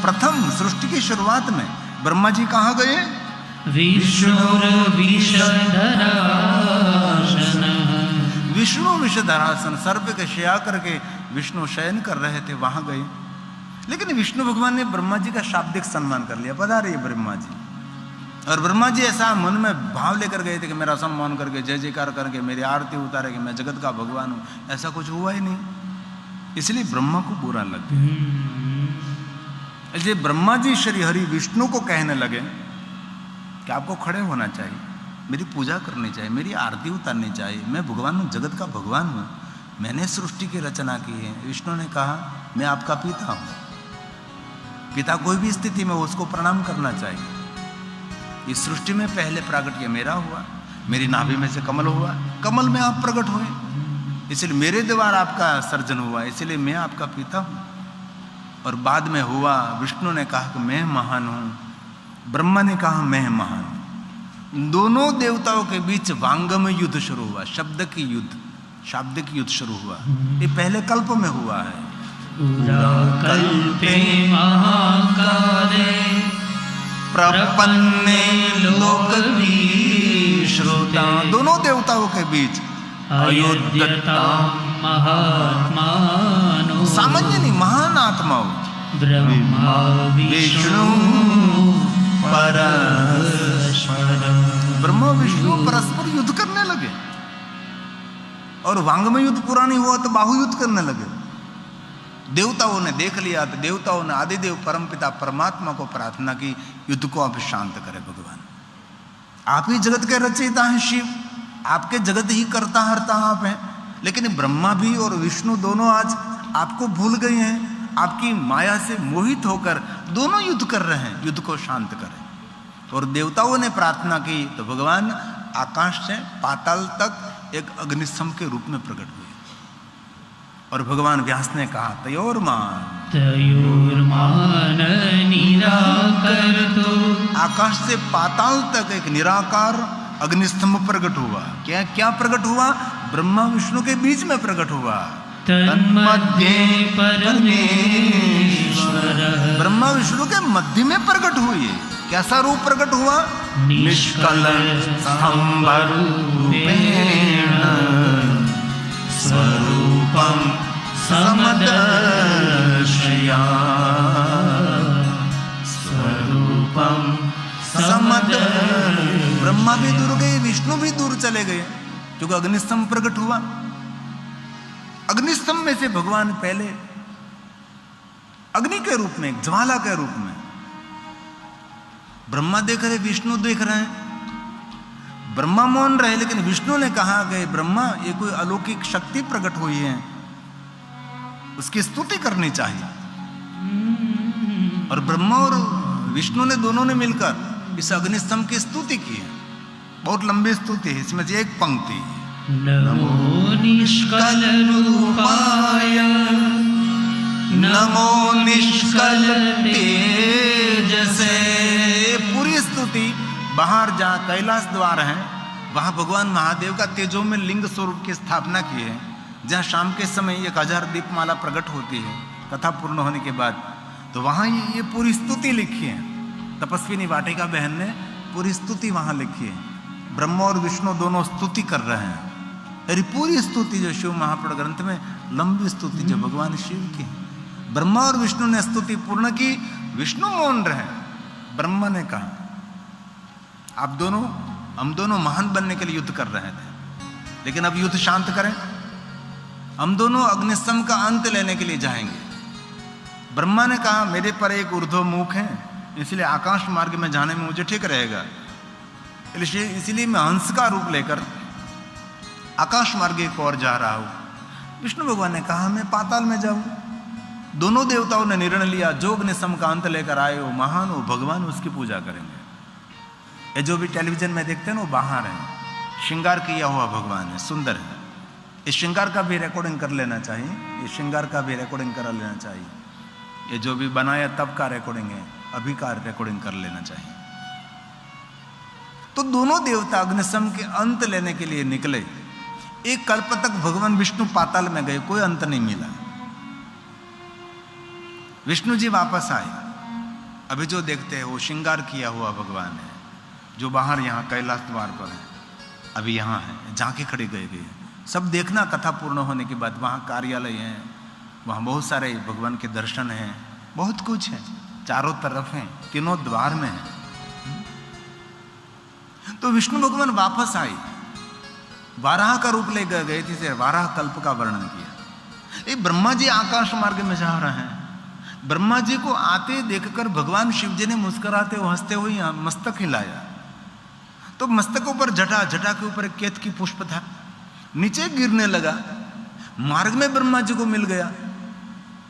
प्रथम सृष्टि की शुरुआत में ब्रह्मा जी कहाँ गए? विष्णुर्विषधरासन। विष्णु विषधरासन, सर पे कशया करके विष्णु शयन कर रहे थे, वहां गए। लेकिन विष्णु भगवान ने ब्रह्मा जी का शाब्दिक सम्मान कर लिया, पधारिए ब्रह्मा जी। और ब्रह्मा जी ऐसा मन में भाव लेकर गए थे कि मेरा सम्मान करके जय जयकार करके मेरी आरती उतारे कि मैं जगत का भगवान हूं। ऐसा कुछ हुआ ही नहीं, इसलिए ब्रह्मा को बुरा लग गया। इसलिए ब्रह्मा जी श्री हरि विष्णु को कहने लगे कि आपको खड़े होना चाहिए, मेरी पूजा करनी चाहिए, मेरी आरती उतारनी चाहिए, मैं भगवान हूँ, जगत का भगवान हूँ, मैंने सृष्टि की रचना की है। विष्णु ने कहा मैं आपका पिता हूँ, पिता कोई भी स्थिति में उसको प्रणाम करना चाहिए। इस सृष्टि में पहले प्रागट्य मेरा हुआ, मेरी नाभि में से कमल हुआ, कमल में आप प्रकट हुए, इसलिए मेरे द्वारा आपका सर्जन हुआ, इसलिए मैं आपका पिता हूँ। और बाद में हुआ, विष्णु ने कहा कि मैं महान हूँ, ब्रह्मा ने कहा मैं महान हूँ। दोनों देवताओं के बीच वांगम युद्ध शुरू हुआ, शब्द की युद्ध, शाब्दिक युद्ध शुरू हुआ। ये पहले कल्प में हुआ है। कल्पे महाकाले प्रपन्ने लोकवीश्रुता। दोनों देवताओं के बीच अयोध्यता महात्मानो। सामान्य नहीं, महान आत्माओं ब्रह्मा विष्णु परस्पर, ब्रह्मा विष्णु परस्पर युद्ध करने लगे। और वांगमय युद्ध पूरा नहीं हुआ तो बाहुयुद्ध करने लगे। देवताओं ने देख लिया तो देवताओं ने आदिदेव परमपिता परमात्मा को प्रार्थना की, युद्ध को आप शांत करें भगवान, आप ही जगत के रचयिता हैं शिव, आपके जगत ही करता हरता आप हैं। लेकिन ब्रह्मा भी और विष्णु दोनों आज आपको भूल गए हैं, आपकी माया से मोहित होकर दोनों युद्ध कर रहे हैं, युद्ध को शांत करें। और देवताओं ने प्रार्थना की तो भगवान आकाश से पाताल तक एक अग्निस्तंभ के रूप में प्रकट हुए। और भगवान व्यास ने कहा तयोर्मान निराकर तो आकाश से पाताल तक एक निराकार अग्निस्तंभ प्रकट हुआ। क्या क्या प्रकट हुआ? ब्रह्मा विष्णु के बीच में प्रकट हुआ। तन्मध्ये परमेश्वर ब्रह्मा विष्णु के मध्य में प्रकट हुई। कैसा रूप प्रकट हुआ? निष्कल स्तंभरूपेण स्वरूपम समदर्शया स्वरूपम ब्रह्मा भी दूर गए, विष्णु भी दूर चले गए, क्योंकि अग्निस्तंभ प्रकट हुआ। अग्निस्तंभ में से भगवान पहले अग्नि के रूप में, ज्वाला के रूप में, ब्रह्मा देख रहे, विष्णु देख रहे हैं। ब्रह्मा मौन रहे, लेकिन विष्णु ने कहा कि ब्रह्मा ये कोई अलौकिक शक्ति प्रकट हुई है, उसकी स्तुति करनी चाहिए। और ब्रह्मा और विष्णु ने दोनों ने मिलकर इस अग्निस्तंभ की स्तुति की है। बहुत लंबी स्तुति है, इसमें से एक पंक्ति नमो निष्कल रूपाय नमो निष्कल तेजसे। पूरी स्तुति बाहर जहाँ कैलाश द्वार है वहाँ भगवान महादेव का तेजो में लिंग स्वरूप की स्थापना की है, जहाँ शाम के समय 1000 दीपमाला प्रकट होती है कथा पूर्ण होने के बाद। तो वहाँ ये पूरी स्तुति लिखी है, तपस्विनी वाटिका बहन ने पूरी स्तुति वहाँ लिखी है। ब्रह्मा और विष्णु दोनों स्तुति कर रहे हैं। अरे पूरी स्तुति जो शिव महापुराण ग्रंथ में लंबी स्तुति जो भगवान शिव की, ब्रह्मा और विष्णु ने स्तुति पूर्ण की, विष्णु मौन रहे। ब्रह्मा ने कहा हम दोनों महान बनने के लिए युद्ध कर रहे थे, लेकिन अब युद्ध शांत करें, हम दोनों अग्निस्तंभ का अंत लेने के लिए जाएंगे। ब्रह्मा ने कहा मेरे पर एक ऊर्ध्वमुख है, इसलिए आकाश मार्ग में जाने में मुझे ठीक रहेगा, इसलिए मैं हंस का रूप लेकर आकाश मार्ग की ओर जा रहा हूं। विष्णु भगवान ने कहा मैं पाताल में जाऊं। दोनों देवताओं ने निर्णय लिया जो अग्निस्तंभ का अंत लेकर आए हो महान हो भगवान उसकी पूजा करेंगे। ये जो भी टेलीविजन में देखते हैं ना वो बाहर है, श्रृंगार किया हुआ भगवान है, सुंदर है। इस श्रृंगार का भी रिकॉर्डिंग कर लेना चाहिए, ये श्रृंगार का भी रिकॉर्डिंग कर लेना चाहिए। ये जो भी बनाया तब का रिकॉर्डिंग है, अभी का रिकॉर्डिंग कर लेना चाहिए। तो दोनों देवता अग्निस्तंभ के अंत लेने के लिए निकले। एक कल्प तक भगवान विष्णु पाताल में गए, कोई अंत नहीं मिला। विष्णु जी वापस आए, अभी जो देखते हैं वो श्रृंगार किया हुआ भगवान है, जो बाहर यहाँ कैलाश द्वार पर है, अभी यहाँ है, झांकी खड़ी गई गई। सब देखना कथा पूर्ण होने के बाद। वहाँ कार्यालय है, वहाँ बहुत सारे भगवान के दर्शन हैं, बहुत कुछ है, चारों तरफ हैं, तीनों द्वार में है। तो विष्णु भगवान वापस आए, वाराह का रूप लेकर गए थे, वाराह कल्प का वर्णन किया। ब्रह्मा जी आकाश मार्ग में जा रहे हैं, ब्रह्मा जी को आते देखकर भगवान शिव जी ने मुस्कुराते हुए हंसते हुए मस्तक हिलाया। तो मस्तक ऊपर जटा, जटा के ऊपर एक केतकी पुष्प था, नीचे गिरने लगा, मार्ग में ब्रह्मा जी को मिल गया।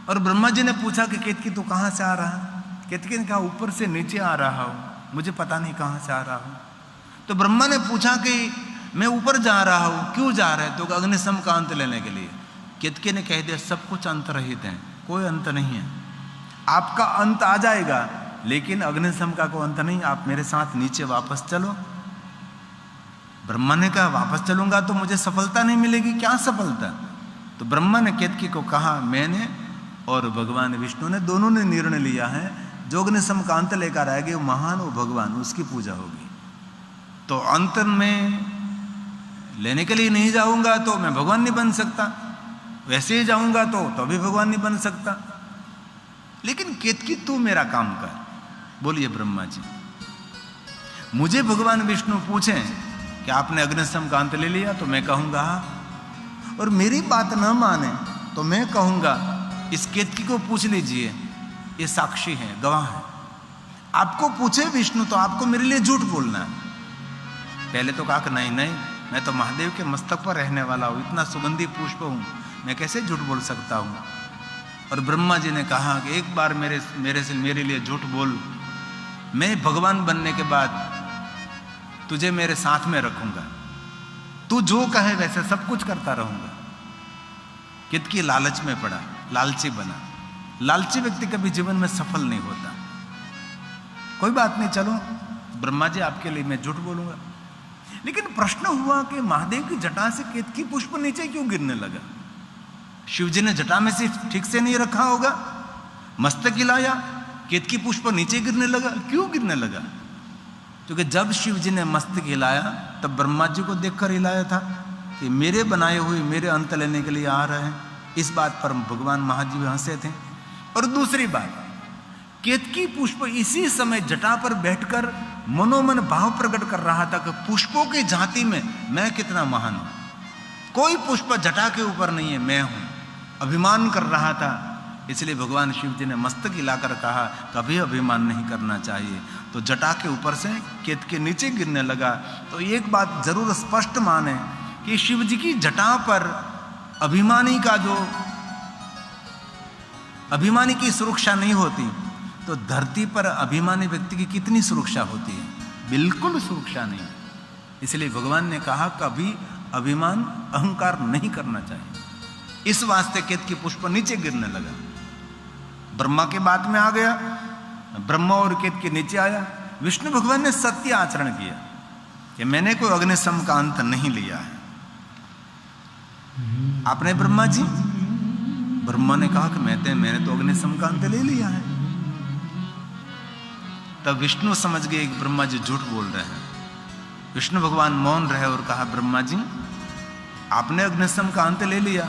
और ब्रह्मा जी ने पूछा कि केतकी तू कहाँ से आ रहा है? केतकी ने कहा ऊपर से नीचे आ रहा हूँ, मुझे पता नहीं कहाँ से आ रहा हूँ। तो ब्रह्मा ने पूछा कि मैं ऊपर जा रहा हूँ, क्यों जा रहे हैं? तो अग्निस्तंभ का अंत लेने के लिए। केतकी ने कह दिया सब कुछ अंत रहित है, कोई अंत नहीं है, आपका अंत आ जाएगा लेकिन अग्निस्तंभ का कोई अंत नहीं, आप मेरे साथ नीचे वापस चलो। ब्रह्मा ने कहा वापस चलूंगा तो मुझे सफलता नहीं मिलेगी, क्या सफलता? तो ब्रह्मा ने केतकी को कहा मैंने और भगवान विष्णु ने दोनों ने निर्णय लिया है जो अग्निस्तंभ का अंत लेकर आएगी वो महान वो भगवान, उसकी पूजा होगी। तो अंत में लेने के लिए नहीं जाऊंगा तो मैं भगवान नहीं बन सकता, वैसे ही जाऊंगा तो भी भगवान नहीं बन सकता। लेकिन केतकी तू मेरा काम कर। बोलिए ब्रह्मा जी, मुझे भगवान विष्णु पूछें कि आपने अग्निस्तंभ का अंत ले लिया तो मैं कहूंगा और मेरी बात न माने तो मैं कहूंगा इस केतकी को पूछ लीजिए, ये साक्षी है, गवाह है। आपको पूछे विष्णु तो आपको मेरे लिए झूठ बोलना है। पहले तो कहा कि नहीं नहीं, मैं तो महादेव के मस्तक पर रहने वाला हूं, इतना सुगंधी पुष्प हूं, मैं कैसे झूठ बोल सकता हूं। और ब्रह्मा जी ने कहा कि एक बार मेरे लिए झूठ बोल, मैं भगवान बनने के बाद तुझे मेरे साथ में रखूंगा, तू जो कहे वैसे सब कुछ करता रहूंगा। केतकी लालच में पड़ा, लालची बना। लालची व्यक्ति कभी जीवन में सफल नहीं होता। कोई बात नहीं, चलो ब्रह्मा जी आपके लिए मैं झूठ बोलूंगा। लेकिन प्रश्न हुआ कि महादेव की जटा से केतकी पुष्प नीचे क्यों गिरने लगा? शिव जी ने जटा में से ठीक से नहीं रखा होगा, मस्तक हिलाया, केतकी पुष्प नीचे गिरने लगा। क्यों गिरने लगा? क्योंकि जब शिव जी ने मस्तक हिलाया तब ब्रह्मा जी को देखकर हिलाया था कि मेरे बनाए हुए मेरे अंत लेने के लिए आ रहे हैं। इस बात पर भगवान महादेव हंसे थे। और दूसरी बात, केतकी पुष्प इसी समय जटा पर बैठकर मनोमन भाव प्रकट कर रहा था कि पुष्पों की जाति में मैं कितना महान हूं। कोई पुष्प जटा के ऊपर नहीं है, मैं हूं। अभिमान कर रहा था। इसलिए भगवान शिव जी ने मस्तक हिलाकर कहा कभी अभिमान नहीं करना चाहिए। तो जटा के ऊपर से केतकी नीचे गिरने लगा। तो एक बात जरूर स्पष्ट माने कि शिव जी की जटा पर अभिमानी की सुरक्षा नहीं होती तो धरती पर अभिमानी व्यक्ति की कितनी सुरक्षा होती है? बिल्कुल सुरक्षा नहीं। इसलिए भगवान ने कहा कभी अभिमान अहंकार नहीं करना चाहिए। इस वास्ते केतकी पुष्प नीचे गिरने लगा। ब्रह्मा के बात में आ गया, ब्रह्मा और केतकी नीचे आया। विष्णु भगवान ने सत्य आचरण किया कि मैंने कोई अग्निशम का अंत नहीं लिया है। आपने ब्रह्मा जी? ब्रह्मा ने कहा कि मैंने तो अग्निशम का अंत ले लिया है। तब विष्णु समझ गए कि ब्रह्मा जी झूठ बोल रहे हैं। विष्णु भगवान मौन रहे और कहा ब्रह्मा जी, आपने अग्निशम का अंत ले लिया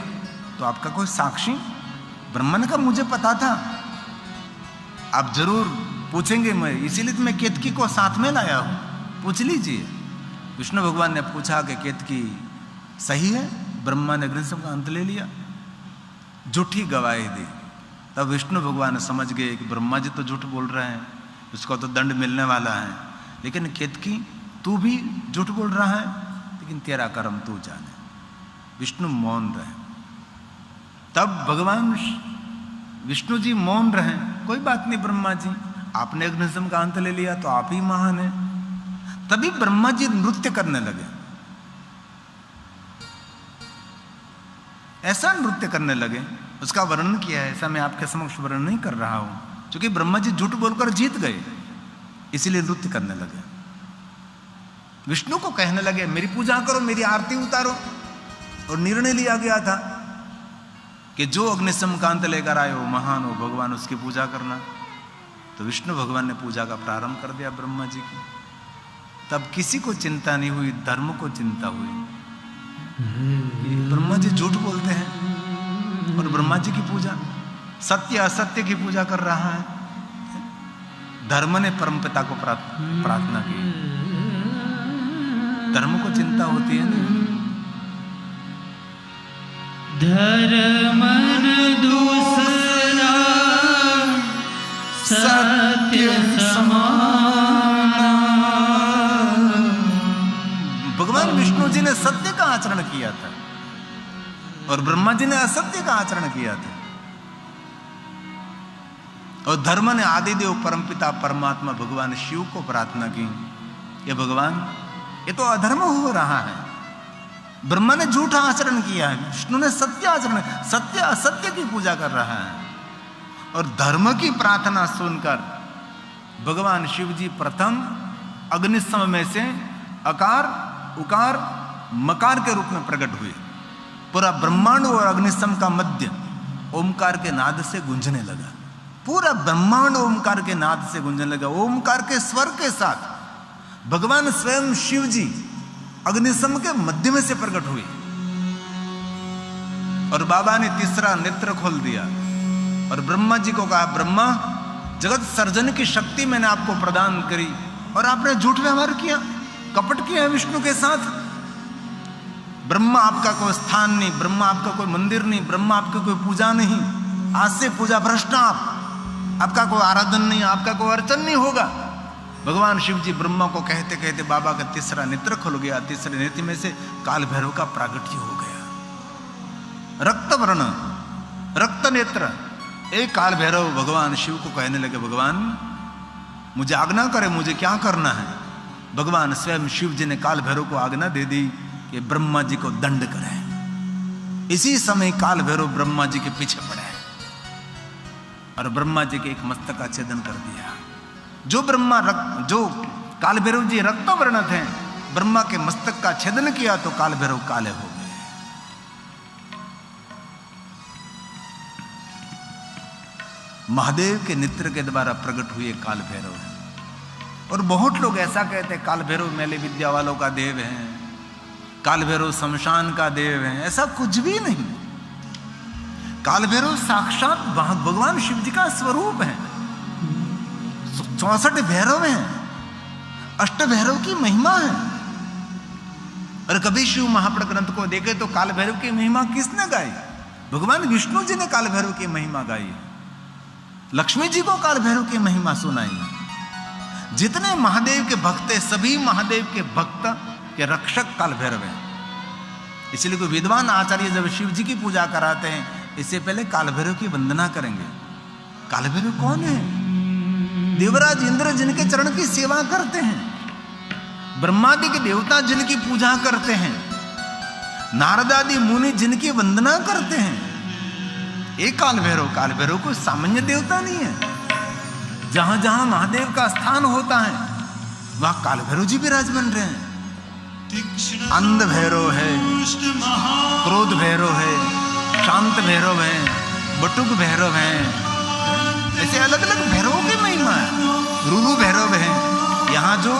तो आपका कोई साक्षी? ब्रह्मा ने कहा मुझे पता था, आप जरूर पूछेंगे, मैं इसीलिए तो मैं केतकी को साथ में लाया हूं, पूछ लीजिए। विष्णु भगवान ने पूछा कि केतकी सही है, ब्रह्मा ने अग्निशम का अंत ले लिया? झूठी गवाही दी। तब विष्णु भगवान समझ गए कि ब्रह्मा जी तो झूठ बोल रहे हैं, उसको तो दंड मिलने वाला है। लेकिन केतकी तू भी झूठ बोल रहा है, लेकिन तेरा कर्म तू जाने। विष्णु मौन रहे। तब भगवान विष्णु जी मौन रहे। कोई बात नहीं ब्रह्मा जी, आपने अग्निशम का अंत ले लिया तो आप ही महान है। तभी ब्रह्मा जी नृत्य करने लगे। ऐसा नृत्य करने लगे, उसका वर्णन किया है, ऐसा मैं आपके समक्ष वर्णन नहीं कर रहा हूं, क्योंकि ब्रह्मा जी झूठ बोलकर जीत गए, इसीलिए नृत्य करने लगे। विष्णु को कहने लगे मेरी पूजा करो, मेरी आरती उतारो। और निर्णय लिया गया था कि जो अग्निशम का अंत लेकर आए हो महान हो भगवान, उसकी पूजा करना। तो विष्णु भगवान ने पूजा का प्रारंभ कर दिया ब्रह्मा जी की। तब किसी को चिंता नहीं हुई, धर्म को चिंता हुई। ब्रह्मा जी झूठ बोलते हैं और ब्रह्मा जी की पूजा, सत्य असत्य की पूजा कर रहा है। धर्म ने परमपिता को प्रार्थना की। धर्म को चिंता होती है ना। धर्मन दूसरा सत्य समान। भगवान विष्णु जी ने सत्य का आचरण किया था और ब्रह्मा जी ने असत्य का आचरण किया था। और धर्म ने आदिदेव परमपिता परमात्मा भगवान शिव को प्रार्थना की, ये भगवान ये तो अधर्म हो रहा है। ब्रह्मा ने झूठा आचरण किया है, विष्णु ने सत्य आचरण, सत्य असत्य की पूजा कर रहा है। और धर्म की प्रार्थना सुनकर भगवान शिव जी प्रथम अग्निशम में से अकार उकार मकार के रूप में प्रकट हुए। पूरा ब्रह्मांड और अग्निशम का मध्य ओमकार के नाद से गूंजने लगा। पूरा ब्रह्मांड ओमकार के नाद से गूंजने लगा। ओमकार के स्वर के साथ भगवान स्वयं शिव जी अग्निशम के मध्य में से प्रकट हुए। और बाबा ने तीसरा नेत्र खोल दिया और ब्रह्मा जी को कहा ब्रह्मा, जगत सर्जन की शक्ति मैंने आपको प्रदान करी और आपने झूठ व्यवहार किया, कपट किया है विष्णु के साथ। ब्रह्मा आपका कोई स्थान नहीं, ब्रह्मा आपका कोई मंदिर नहीं, ब्रह्मा आपकी कोई पूजा नहीं, आज से पूजा भ्रष्ट आपका कोई आराधन नहीं, आपका कोई अर्चन नहीं होगा। भगवान शिव जी ब्रह्मा को कहते कहते बाबा का तीसरा नेत्र खुल गया, तीसरे नेत्र में से काल भैरव का प्रागट्य हो गया। रक्त वर्ण, रक्त नेत्र। एक काल भैरव भगवान शिव को कहने लगे, भगवान मुझे आज्ञा करे, मुझे क्या करना है। भगवान स्वयं शिव जी ने काल भैरव को आज्ञा दे दी कि ब्रह्मा जी को दंड करे। इसी समय काल भैरव ब्रह्मा जी के पीछे पड़े और ब्रह्मा जी के एक मस्तक का छेदन कर दिया। जो काल भैरव जी रक्त वर्ण थे, ब्रह्मा के मस्तक का छेदन किया तो काल भैरव काले हो गए। महादेव के नेत्र के द्वारा प्रकट हुए काल भैरव है। और बहुत लोग ऐसा कहते हैं काल भैरव मेले विद्या वालों का देव है, काल भैरव शमशान का देव है। ऐसा कुछ भी नहीं। काल भैरव साक्षात भगवान शिव जी का स्वरूप है। 64 भैरव हैं, अष्ट भैरव की महिमा है। और कभी शिव महाप्र ग्रंथ को देखे तो काल भैरव की महिमा किसने गाई? भगवान विष्णु जी ने काल भैरव की महिमा गाई है। लक्ष्मी जी को काल भैरव की महिमा सुनाई। जितने महादेव के भक्त हैं, सभी महादेव के भक्त के रक्षक काल भैरव हैं। इसलिए कोई विद्वान आचार्य जब शिव जी की पूजा कराते हैं, इससे पहले काल भैरव की वंदना करेंगे। काल भैरव कौन है? देवराज इंद्र जिनके चरण की सेवा करते हैं, ब्रह्मादि के देवता जिनकी पूजा करते हैं, नारदादि मुनि जिनकी वंदना करते हैं, एक काल भैरव कोई सामान्य देवता नहीं है। जहां जहां महादेव का स्थान होता है वहां काल भैरव जी विराज बन रहे हैं। अंध भैरव है, क्रोध भैरव है, शांत भैरव है, बटुक भैरव है। ऐसे अलग अलग भैरवों की महिमा है। रुरु भैरव है। यहाँ जो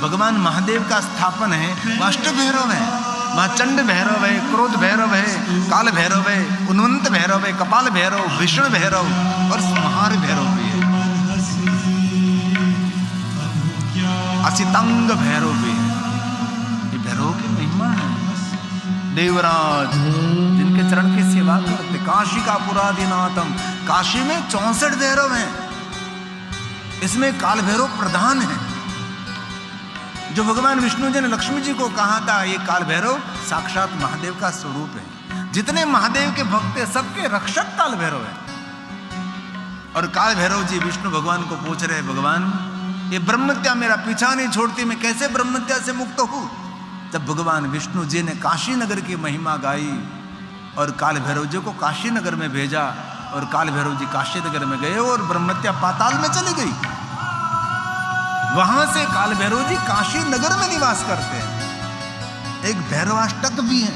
भगवान महादेव का स्थापन है वह अष्ट भैरव है। वहाँ चंड भैरव है, क्रोध भैरव है, काल भैरव है, उन्वंत भैरव है, कपाल भैरव, भीषण भैरव और संहार भैरव भी है। असितांग भैरव भी है। ये भैरव की महिमा है। देवराज जिनके चरण की सेवा करते, काशी का पुरादिनाथम। काशी में 64 भैरव हैं, इसमें काल भैरव प्रधान है। जो भगवान विष्णु जी ने लक्ष्मी जी को कहा था, ये काल भैरव साक्षात महादेव का स्वरूप है। जितने महादेव के भक्त हैं सबके रक्षक काल भैरव है। और काल भैरव जी विष्णु भगवान को पूछ रहे, भगवान ये ब्रह्मत्या मेरा पीछा नहीं छोड़ती, मैं कैसे ब्रह्मत्या से मुक्त हूं? जब भगवान विष्णु जी ने काशी नगर की महिमा गाई और काल भैरव जी को काशी नगर में भेजा और काल भैरव जी काशी नगर में गए और ब्रह्मत्या पाताल में चली गई। वहां से काल भैरव जी काशी नगर में निवास करते हैं। एक भैरवाष्टक भी है,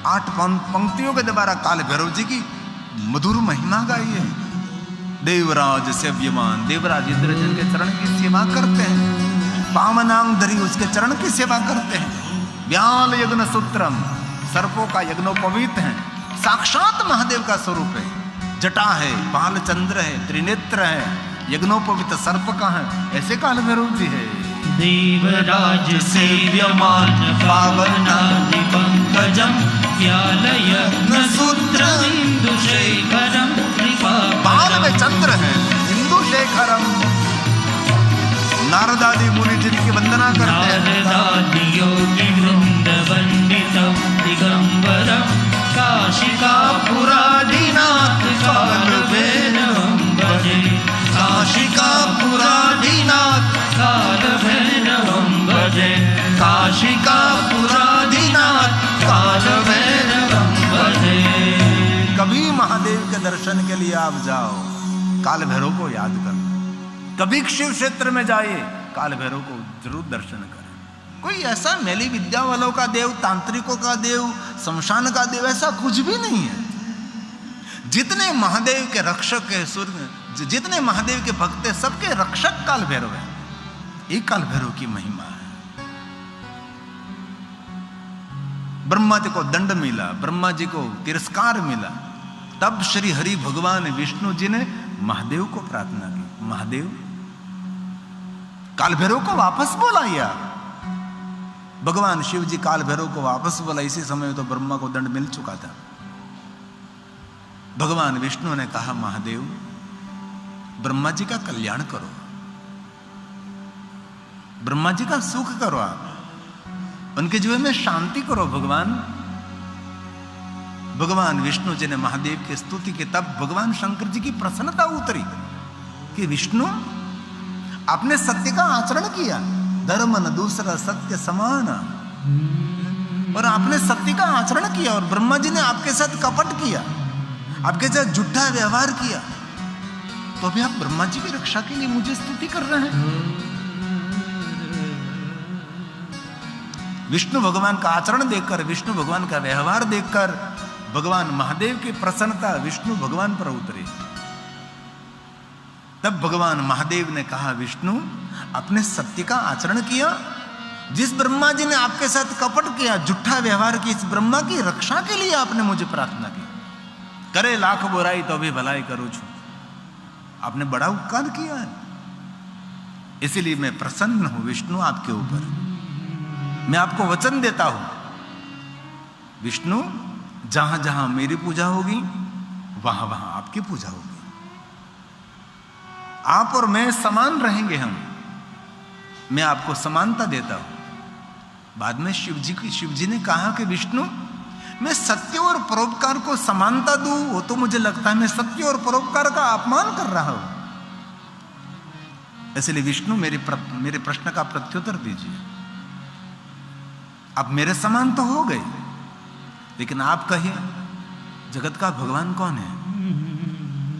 8 पंक्तियों के द्वारा काल भैरव जी की मधुर महिमा गाई है। देवराज सेव्यमान, देवराज इंद्र जिनके चरण की सेवा करते हैं, पावनांग धरी उसके चरण की सेवा करते हैं। व्याल यज्ञ सूत्रम, सर्पों का यज्ञोपवीत है, साक्षात महादेव का स्वरूप है। जटा है, बाल चंद्र है, त्रिनेत्र है, यज्ञोपवीत सर्प का है। ऐसे काल भैरव जी है। देवराज सेव्यमान पावनादि पंकजम, व्यालय सूत्रम इंदुशेखरम। बाल में चंद्र है, इंदुशेखरम। नारदादि मुनि जिनकी वंदना करते हैं। नारदादि योगी वृंद वंदितम दिगंबरम, काशी का पुराधिनाथ काल भैरवम भजे। काशी का पुराधिनाथ काल भैरवम भजे। काशी का पुराधिनाथ काल भैरवम भजे। कभी महादेव के दर्शन के लिए आप जाओ, काल भैरव को याद करो। कभी शिव क्षेत्र में जाइए, काल भैरव को जरूर दर्शन करें। कोई ऐसा मेली विद्या वालों का देव, तांत्रिकों का देव, शमशान का देव, ऐसा कुछ भी नहीं है। जितने महादेव के रक्षक है, जितने महादेव के भक्त है, सबके रक्षक काल भैरव है। एक काल भैरव की महिमा है। ब्रह्मा जी को दंड मिला, ब्रह्मा जी को तिरस्कार मिला, तब श्री हरि भगवान विष्णु जी ने महादेव को प्रार्थना की, महादेव काल भैरव को वापस बुलाइए। भगवान शिव जी काल भैरव को वापस बोला, इसी समय तो ब्रह्मा को दंड मिल चुका था। भगवान विष्णु ने कहा, महादेव ब्रह्मा जी का कल्याण करो, ब्रह्मा जी का सुख करो, आप उनके जीवन में शांति करो भगवान। भगवान विष्णु जी ने महादेव की स्तुति की, तब भगवान शंकर जी की प्रसन्नता उतरी कि विष्णु आपने सत्य का आचरण किया, धर्म न दूसरा सत्य समान, और आपने सत्य का आचरण किया और ब्रह्मा जी ने आपके साथ कपट किया, आपके साथ झूठा व्यवहार किया, तो अभी आप ब्रह्मा जी की रक्षा के लिए मुझे स्तुति कर रहे हैं। विष्णु भगवान का आचरण देखकर, विष्णु भगवान का व्यवहार देखकर भगवान महादेव की प्रसन्नता विष्णु भगवान पर उतरी। तब भगवान महादेव ने कहा, विष्णु आपने सत्य का आचरण किया, जिस ब्रह्मा जी ने आपके साथ कपट किया, झूठा व्यवहार किया, इस ब्रह्मा की रक्षा के लिए आपने मुझे प्रार्थना की। करे लाख बुराई तो भी भलाई करो छू, आपने बड़ा उपकार किया है, इसीलिए मैं प्रसन्न हूं विष्णु आपके ऊपर। मैं आपको वचन देता हूं विष्णु, जहां जहां मेरी पूजा होगी वहां वहां आपकी पूजा होगी, आप और मैं समान रहेंगे। मैं आपको समानता देता हूं। बाद में शिव जी ने कहा कि विष्णु मैं सत्य और परोपकार को समानता दूं, वो तो मुझे लगता है मैं सत्य और परोपकार का अपमान कर रहा हूं, इसलिए विष्णु मेरे प्रश्न का प्रत्युत्तर दीजिए। आप मेरे समान तो हो गए, लेकिन आप कहिए जगत का भगवान कौन है?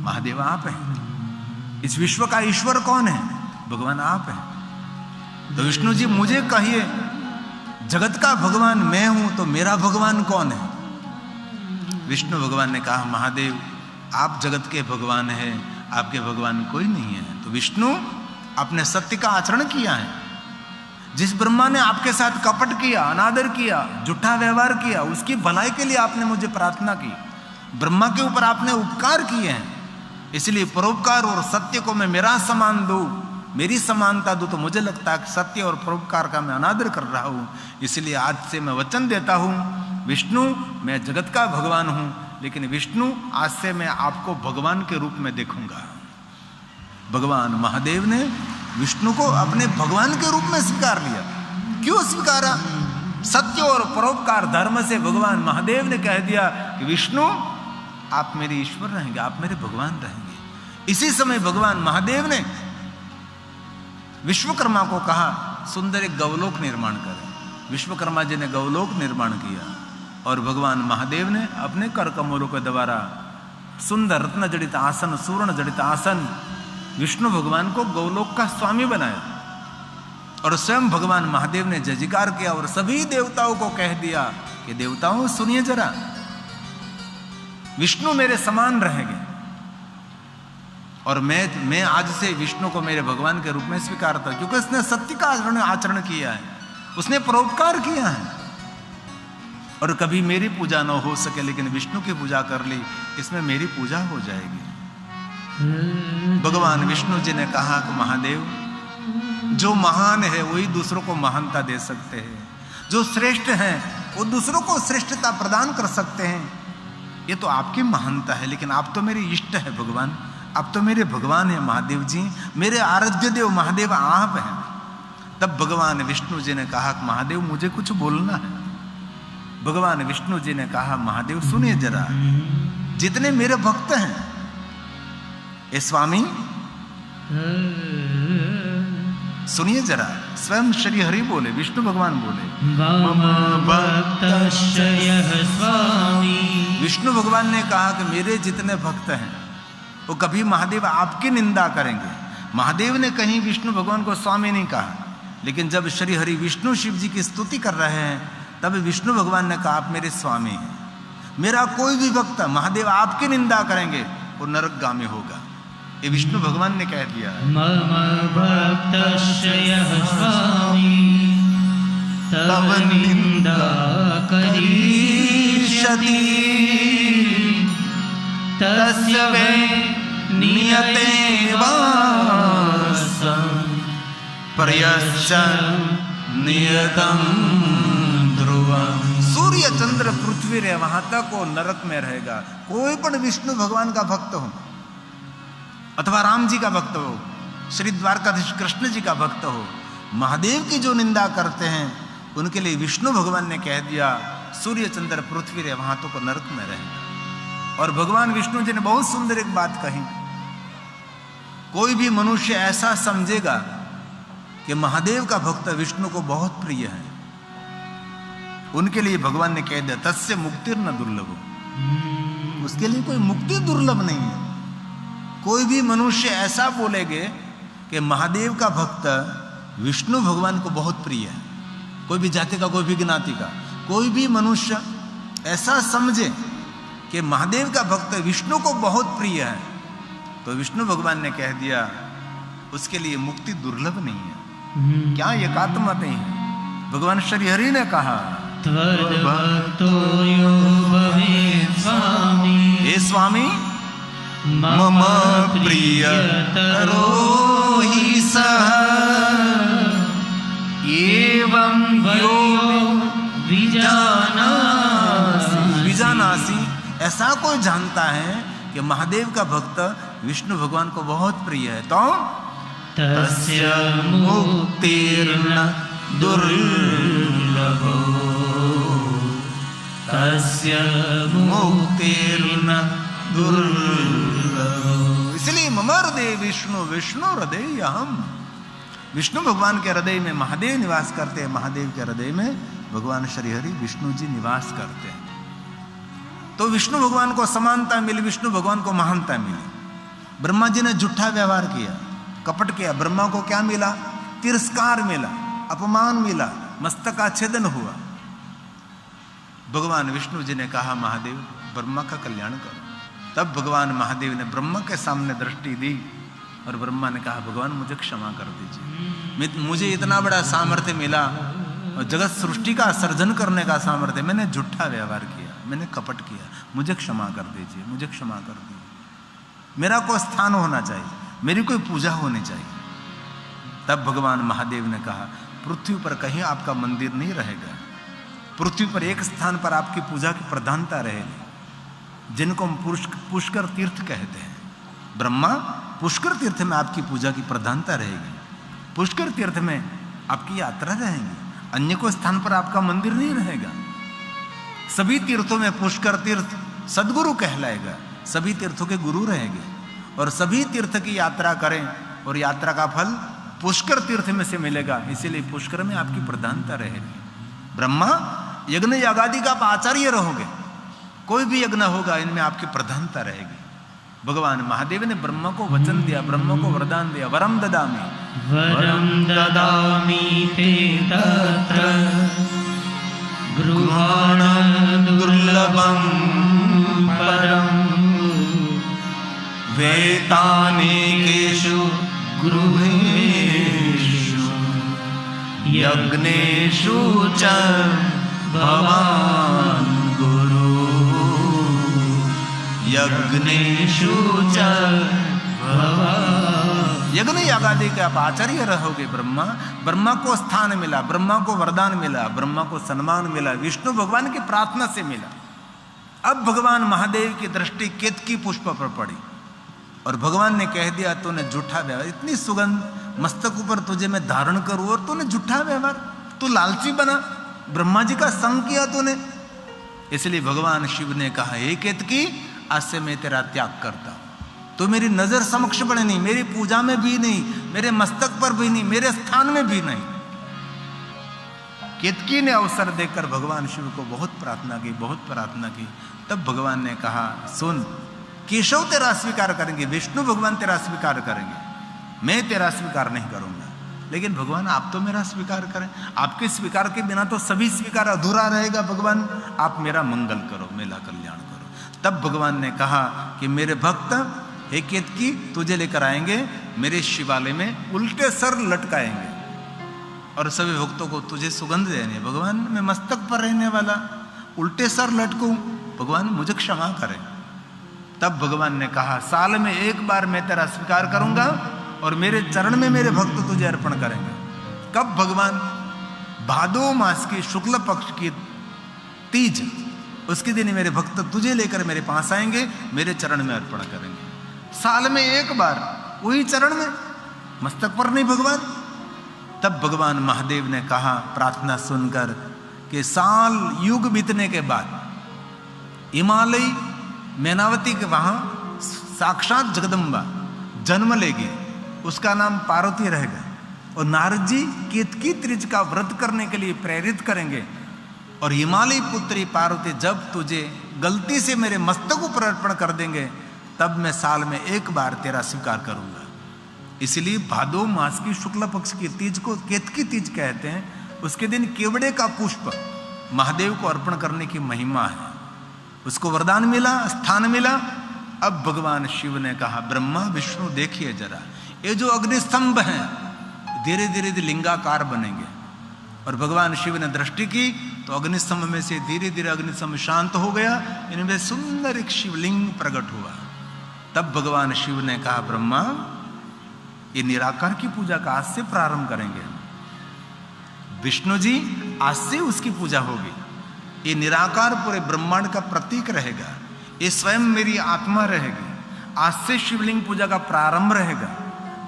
महादेव आप हैं। इस विश्व का ईश्वर कौन है? भगवान आप हैं। तो विष्णु जी मुझे कहिए, जगत का भगवान मैं हूं तो मेरा भगवान कौन है? विष्णु भगवान ने कहा, महादेव आप जगत के भगवान हैं, आपके भगवान कोई नहीं है। तो विष्णु आपने सत्य का आचरण किया है, जिस ब्रह्मा ने आपके साथ कपट किया, अनादर किया, झूठा व्यवहार किया, उसकी भलाई के लिए आपने मुझे प्रार्थना की, ब्रह्मा के ऊपर आपने उपकार किए हैं, इसलिए परोपकार और सत्य को मैं मेरा समान दूं, मेरी समानता दूं, तो मुझे लगता है सत्य और परोपकार का मैं अनादर कर रहा हूं। इसलिए आज से मैं वचन देता हूं विष्णु मैं जगत का भगवान हूं, लेकिन विष्णु आज से मैं आपको भगवान के रूप में देखूंगा। भगवान महादेव ने विष्णु को अपने भगवान के रूप में स्वीकार लिया। क्यों स्वीकारा? सत्य और परोपकार धर्म से भगवान महादेव ने कह दिया कि विष्णु आप मेरे ईश्वर रहेंगे, आप मेरे भगवान रहेंगे। इसी समय भगवान महादेव ने विश्वकर्मा को कहा सुंदर एक गौलोक निर्माण करें। विश्वकर्मा जी ने गौलोक निर्माण किया और भगवान महादेव ने अपने कर कमलों के द्वारा सुंदर रत्न जड़ित आसन, सुवर्ण जड़ित आसन विष्णु भगवान को गौलोक का स्वामी बनाया। और स्वयं भगवान महादेव ने जयकार किया और सभी देवताओं को कह दिया कि देवताओं सुनिए जरा, विष्णु मेरे समान रहेंगे और मैं आज से विष्णु को मेरे भगवान के रूप में स्वीकारता हूं, क्योंकि उसने सत्य का आचरण किया है, उसने परोपकार किया है। और कभी मेरी पूजा न हो सके लेकिन विष्णु की पूजा कर ली, इसमें मेरी पूजा हो जाएगी। भगवान विष्णु जी ने कहा कि महादेव जो महान है वही दूसरों को महानता दे सकते हैं, जो श्रेष्ठ हैं वो दूसरों को श्रेष्ठता प्रदान कर सकते हैं। ये तो आपकी महानता है, लेकिन आप तो मेरे इष्ट है भगवान, आप तो मेरे भगवान है महादेव जी, मेरे आराध्य देव महादेव आप हैं। तब भगवान विष्णु जी ने कहा महादेव मुझे कुछ बोलना है। भगवान विष्णु जी ने कहा महादेव सुनिए जरा, जितने मेरे भक्त हैं ए स्वामी सुनिए जरा, स्वयं श्री हरि बोले, विष्णु भगवान बोले स्वामी। विष्णु भगवान ने कहा कि मेरे जितने भक्त हैं वो कभी महादेव आपकी निंदा करेंगे। महादेव ने कहीं विष्णु भगवान को स्वामी नहीं कहा, लेकिन जब श्री हरि विष्णु शिव जी की स्तुति कर रहे हैं तब विष्णु भगवान ने कहा आप मेरे स्वामी हैं। मेरा कोई भी भक्त महादेव आपकी निंदा करेंगे वो नरकगामी होगा, ये विष्णु भगवान ने कह दिया है। मम भक्तस्य यः स्वामी तव निंदा करिष्यति तस्य वै नियते वासं प्रयश्च नियतं सूर्य चंद्र पृथ्वी रहे वहां तक वो नरक में रहेगा। कोई पण विष्णु भगवान का भक्त हो अथवा राम जी का भक्त हो, श्री द्वारकाधीश कृष्ण जी का भक्त हो, महादेव की जो निंदा करते हैं उनके लिए विष्णु भगवान ने कह दिया सूर्य चंद्र पृथ्वी रहे वहां तो को नरक में रहेगा। और भगवान विष्णु जी ने बहुत सुंदर एक बात कही, कोई भी मनुष्य ऐसा समझेगा कि महादेव का भक्त विष्णु को बहुत प्रिय है, उनके लिए भगवान ने कह दिया तस्य मुक्तिर न दुर्लभ, उसके लिए कोई मुक्ति दुर्लभ नहीं है। कोई भी मनुष्य ऐसा बोलेगे कि महादेव का भक्त विष्णु भगवान को बहुत प्रिय है, कोई भी जाति का, कोई भी ज्ञाति का, कोई भी मनुष्य ऐसा समझे कि महादेव का भक्त विष्णु को बहुत प्रिय है, तो विष्णु भगवान ने कह दिया उसके लिए मुक्ति दुर्लभ नहीं है। क्या एकात्म नहीं है? भगवान श्री हरि ने कहा त्वद्भक्तो यो भवेत् स्वामी, हे स्वामी मम प्रियतरो हि सः एवं यो विजानासि, ऐसा कोई जानता है कि महादेव का भक्त विष्णु भगवान को बहुत प्रिय है तो तस्य मुक्तिर्न दुर्लभो, तस्य मुक्तिर्न दुर्लभो। इसलिए मम हृदय विष्णु विष्णु हृदय हम, विष्णु भगवान के हृदय में महादेव निवास करते हैं, महादेव के हृदय में भगवान श्री हरि विष्णु जी निवास करते हैं। तो विष्णु भगवान को समानता मिली, विष्णु भगवान को महानता मिली। ब्रह्मा जी ने झूठा व्यवहार किया, कपट किया, ब्रह्मा को क्या मिला? तिरस्कार मिला, अपमान मिला, मस्तकाच्छेदन हुआ। भगवान विष्णु जी ने कहा महादेव ब्रह्मा का कल्याण करो। तब भगवान महादेव ने ब्रह्मा के सामने दृष्टि दी और ब्रह्मा ने कहा भगवान मुझे क्षमा कर दीजिए, मुझे इतना बड़ा सामर्थ्य मिला और जगत सृष्टि का सर्जन करने का सामर्थ्य, मैंने झूठा व्यवहार किया, मैंने कपट किया, मुझे क्षमा कर दीजिए, मुझे क्षमा कर दीजिए। मेरा कोई स्थान होना चाहिए, मेरी कोई पूजा होनी चाहिए। तब भगवान महादेव ने कहा पृथ्वी पर कहीं आपका मंदिर नहीं रहेगा, पृथ्वी पर एक स्थान पर आपकी पूजा की प्रधानता रहेगी, जिनको हम पुष्कर तीर्थ कहते हैं। ब्रह्मा पुष्कर तीर्थ में आपकी पूजा की प्रधानता रहेगी, पुष्कर तीर्थ में आपकी यात्रा रहेगी, अन्य को स्थान पर आपका मंदिर नहीं रहेगा। सभी तीर्थों में पुष्कर तीर्थ सदगुरु कहलाएगा, सभी तीर्थों के गुरु रहेंगे और सभी तीर्थ की यात्रा करें और यात्रा का फल पुष्कर तीर्थ में से मिलेगा, इसीलिए पुष्कर में आपकी प्रधानता रहेगी। ब्रह्मा यज्ञ यागादि का आप आचार्य रहोगे, कोई भी यज्ञ होगा इनमें आपकी प्रधानता रहेगी। भगवान महादेव ने ब्रह्मा को वचन दिया, ब्रह्मा को वरदान दिया, वरम ददामि, वरम ददामि ते तत्र गृहाण दुर्लभं परं वेतानेकेषु गृहेषु यज्ञेषु च भवान् गुरु, यज्ञेषु च भवान्। यज्ञ यागादि के आप आचार्य रहोगे। ब्रह्मा, ब्रह्मा को स्थान मिला, ब्रह्मा को वरदान मिला, ब्रह्मा को सम्मान मिला, विष्णु भगवान की प्रार्थना से मिला। अब भगवान महादेव की दृष्टि केतकी पुष्प पर पड़ी और भगवान ने कह दिया तूने झूठा व्यवहार, इतनी सुगंध मस्तक ऊपर तुझे मैं धारण करूं और तूने झूठा व्यवहार, तू लालची बना, ब्रह्मा जी का संग किया तूने। इसलिए भगवान शिव ने कहा हे केतकी आज से मैं तेरा त्याग करता हूं, तो मेरी नजर समक्ष पड़े नहीं, मेरी पूजा में भी नहीं, मेरे मस्तक पर भी नहीं, मेरे स्थान में भी नहीं। केतकी ने अवसर देकर भगवान शिव को बहुत प्रार्थना की, बहुत प्रार्थना की। तब भगवान ने कहा सुन, केशव तेरा स्वीकार करेंगे, विष्णु भगवान तेरा स्वीकार करेंगे, मैं तेरा स्वीकार नहीं करूंगा। लेकिन भगवान आप तो मेरा स्वीकार करें, आपके स्वीकार के बिना तो सभी स्वीकार अधूरा रहेगा। भगवान आप मेरा मंगल करो, मेरा कल्याण करो। तब भगवान ने कहा कि मेरे भक्त हे केतकी तुझे लेकर आएंगे मेरे शिवालय में, उल्टे सर लटकाएंगे और सभी भक्तों को तुझे सुगंध देने। भगवान मैं मस्तक पर रहने वाला उल्टे सर लटकूं, भगवान मुझे क्षमा करें। तब भगवान ने कहा साल में एक बार मैं तेरा स्वीकार करूंगा और मेरे चरण में मेरे भक्त तुझे अर्पण करेंगे। कब? भगवान भादो मास की शुक्ल पक्ष की तीज, उसके दिन मेरे भक्त तुझे लेकर मेरे पास आएंगे, मेरे चरण में अर्पण करेंगे। साल में एक बार वही चरण में, मस्तक पर नहीं भगवान। तब भगवान महादेव ने कहा प्रार्थना सुनकर कि साल युग बीतने के बाद हिमालय मैनावती के वहां साक्षात जगदम्बा जन्म लेगी, उसका नाम पार्वती रहेगा। और नारद जी केतकी त्रिज का व्रत करने के लिए प्रेरित करेंगे। और हिमालय पुत्री पार्वती जब तुझे गलती से मेरे मस्तक पर अर्पण कर देंगे, तब मैं साल में एक बार तेरा स्वीकार करूंगा। इसलिए भादो मास की शुक्ल पक्ष की तीज को केतकी तीज कहते हैं। उसके दिन केवड़े का पुष्प महादेव को अर्पण करने की महिमा है। उसको वरदान मिला, स्थान मिला। अब भगवान शिव ने कहा ब्रह्मा विष्णु देखिए जरा, ये जो अग्निस्तंभ हैं धीरे धीरे लिंगाकार बनेंगे। और भगवान शिव ने दृष्टि की तो अग्निस्तंभ में से धीरे धीरे अग्निस्तंभ शांत हो गया, इनमें सुंदर एक शिवलिंग प्रकट हुआ। तब भगवान शिव ने कहा ब्रह्मा ये निराकार की पूजा का आज से प्रारंभ करेंगे। विष्णु जी आज से उसकी पूजा होगी। ये निराकार पूरे ब्रह्मांड का प्रतीक रहेगा, ये स्वयं मेरी आत्मा रहेगी। आज से शिवलिंग पूजा का प्रारंभ रहेगा।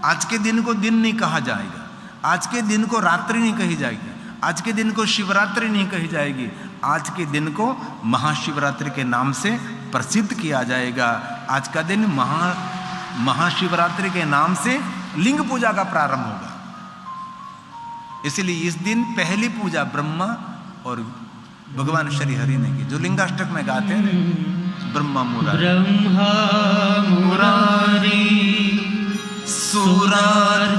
आज के दिन को दिन नहीं कहा जाएगा, आज के दिन को रात्रि नहीं कही जाएगी, आज के दिन को शिवरात्रि नहीं कही जाएगी। आज के दिन को महाशिवरात्रि के नाम से प्रसिद्ध किया जाएगा। आज का दिन महाशिवरात्रि के नाम से लिंग पूजा का प्रारंभ होगा। इसलिए इस दिन पहली पूजा ब्रह्मा और भगवान श्री हरि ने की, जो लिंगाष्टक में गाते हैं ब्रह्मा मुरारी ब्रह्मा मुरारी सुरार्चितलिंगम्।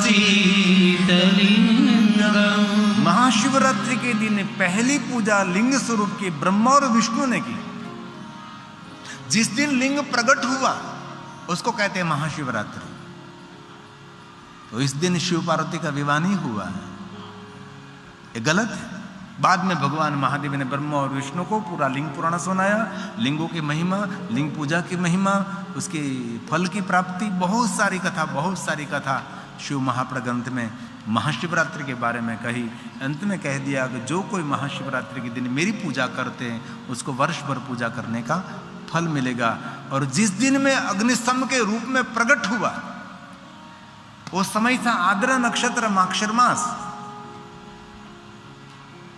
महाशिवरात्रि के दिन पहली पूजा लिंग स्वरूप की ब्रह्मा और विष्णु ने की। जिस दिन लिंग प्रकट हुआ उसको कहते हैं महाशिवरात्रि। तो इस दिन शिव पार्वती का विवाह नहीं हुआ है, ये गलत है। बाद में भगवान महादेव ने ब्रह्मा और विष्णु को पूरा लिंग पुराण सुनाया, लिंगों की महिमा, लिंग पूजा की महिमा, उसके फल की प्राप्ति, बहुत सारी कथा शिव महाप्र ग्रंथ में महाशिवरात्रि के बारे में कही। अंत में कह दिया कि जो कोई महाशिवरात्रि के दिन मेरी पूजा करते हैं उसको वर्ष भर पूजा करने का फल मिलेगा। और जिस दिन में अग्निस्तंभ के रूप में प्रकट हुआ वो समय था आद्रा नक्षत्र माक्षर मास।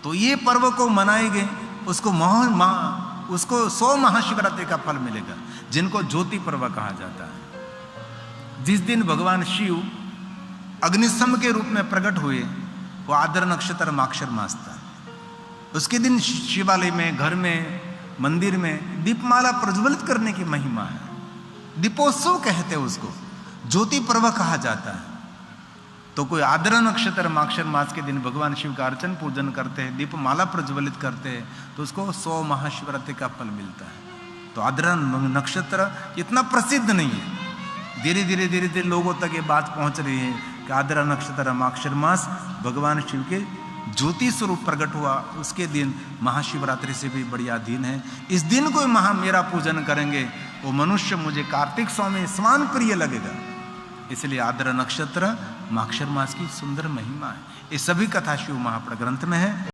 तो ये पर्व को मनाएंगे उसको 100 महाशिवरात्रि का फल मिलेगा, जिनको ज्योति पर्व कहा जाता है। जिस दिन भगवान शिव अग्निस्तंभ के रूप में प्रकट हुए वो आद्र नक्षत्र माक्षर मास था। उसके दिन शिवालय में, घर में, मंदिर में दीपमाला प्रज्वलित करने की महिमा है। दीपोत्सव कहते हैं उसको, ज्योति पर्व कहा जाता है। तो कोई आद्र नक्षत्र माक्षर मास के दिन भगवान शिव का अर्चन पूजन करते हैं, दीपमाला प्रज्वलित करते हैं, तो उसको 100 महाशिवरात्रि का फल मिलता है। तो आद्र नक्षत्र इतना प्रसिद्ध नहीं है, धीरे धीरे लोगों तक ये बात पहुंच रही है कि आद्र नक्षत्र माक्षर मास भगवान शिव के ज्योति स्वरूप प्रकट हुआ, उसके दिन महाशिवरात्रि से भी बढ़िया दिन है। इस दिन कोई मेरा पूजन करेंगे वो मनुष्य मुझे कार्तिक स्वामी समान प्रिय लगेगा। इसलिए आद्र नक्षत्र माक्षर मास की सुंदर महिमा है। ये सभी कथा शिव महाप्र ग्रंथ में है।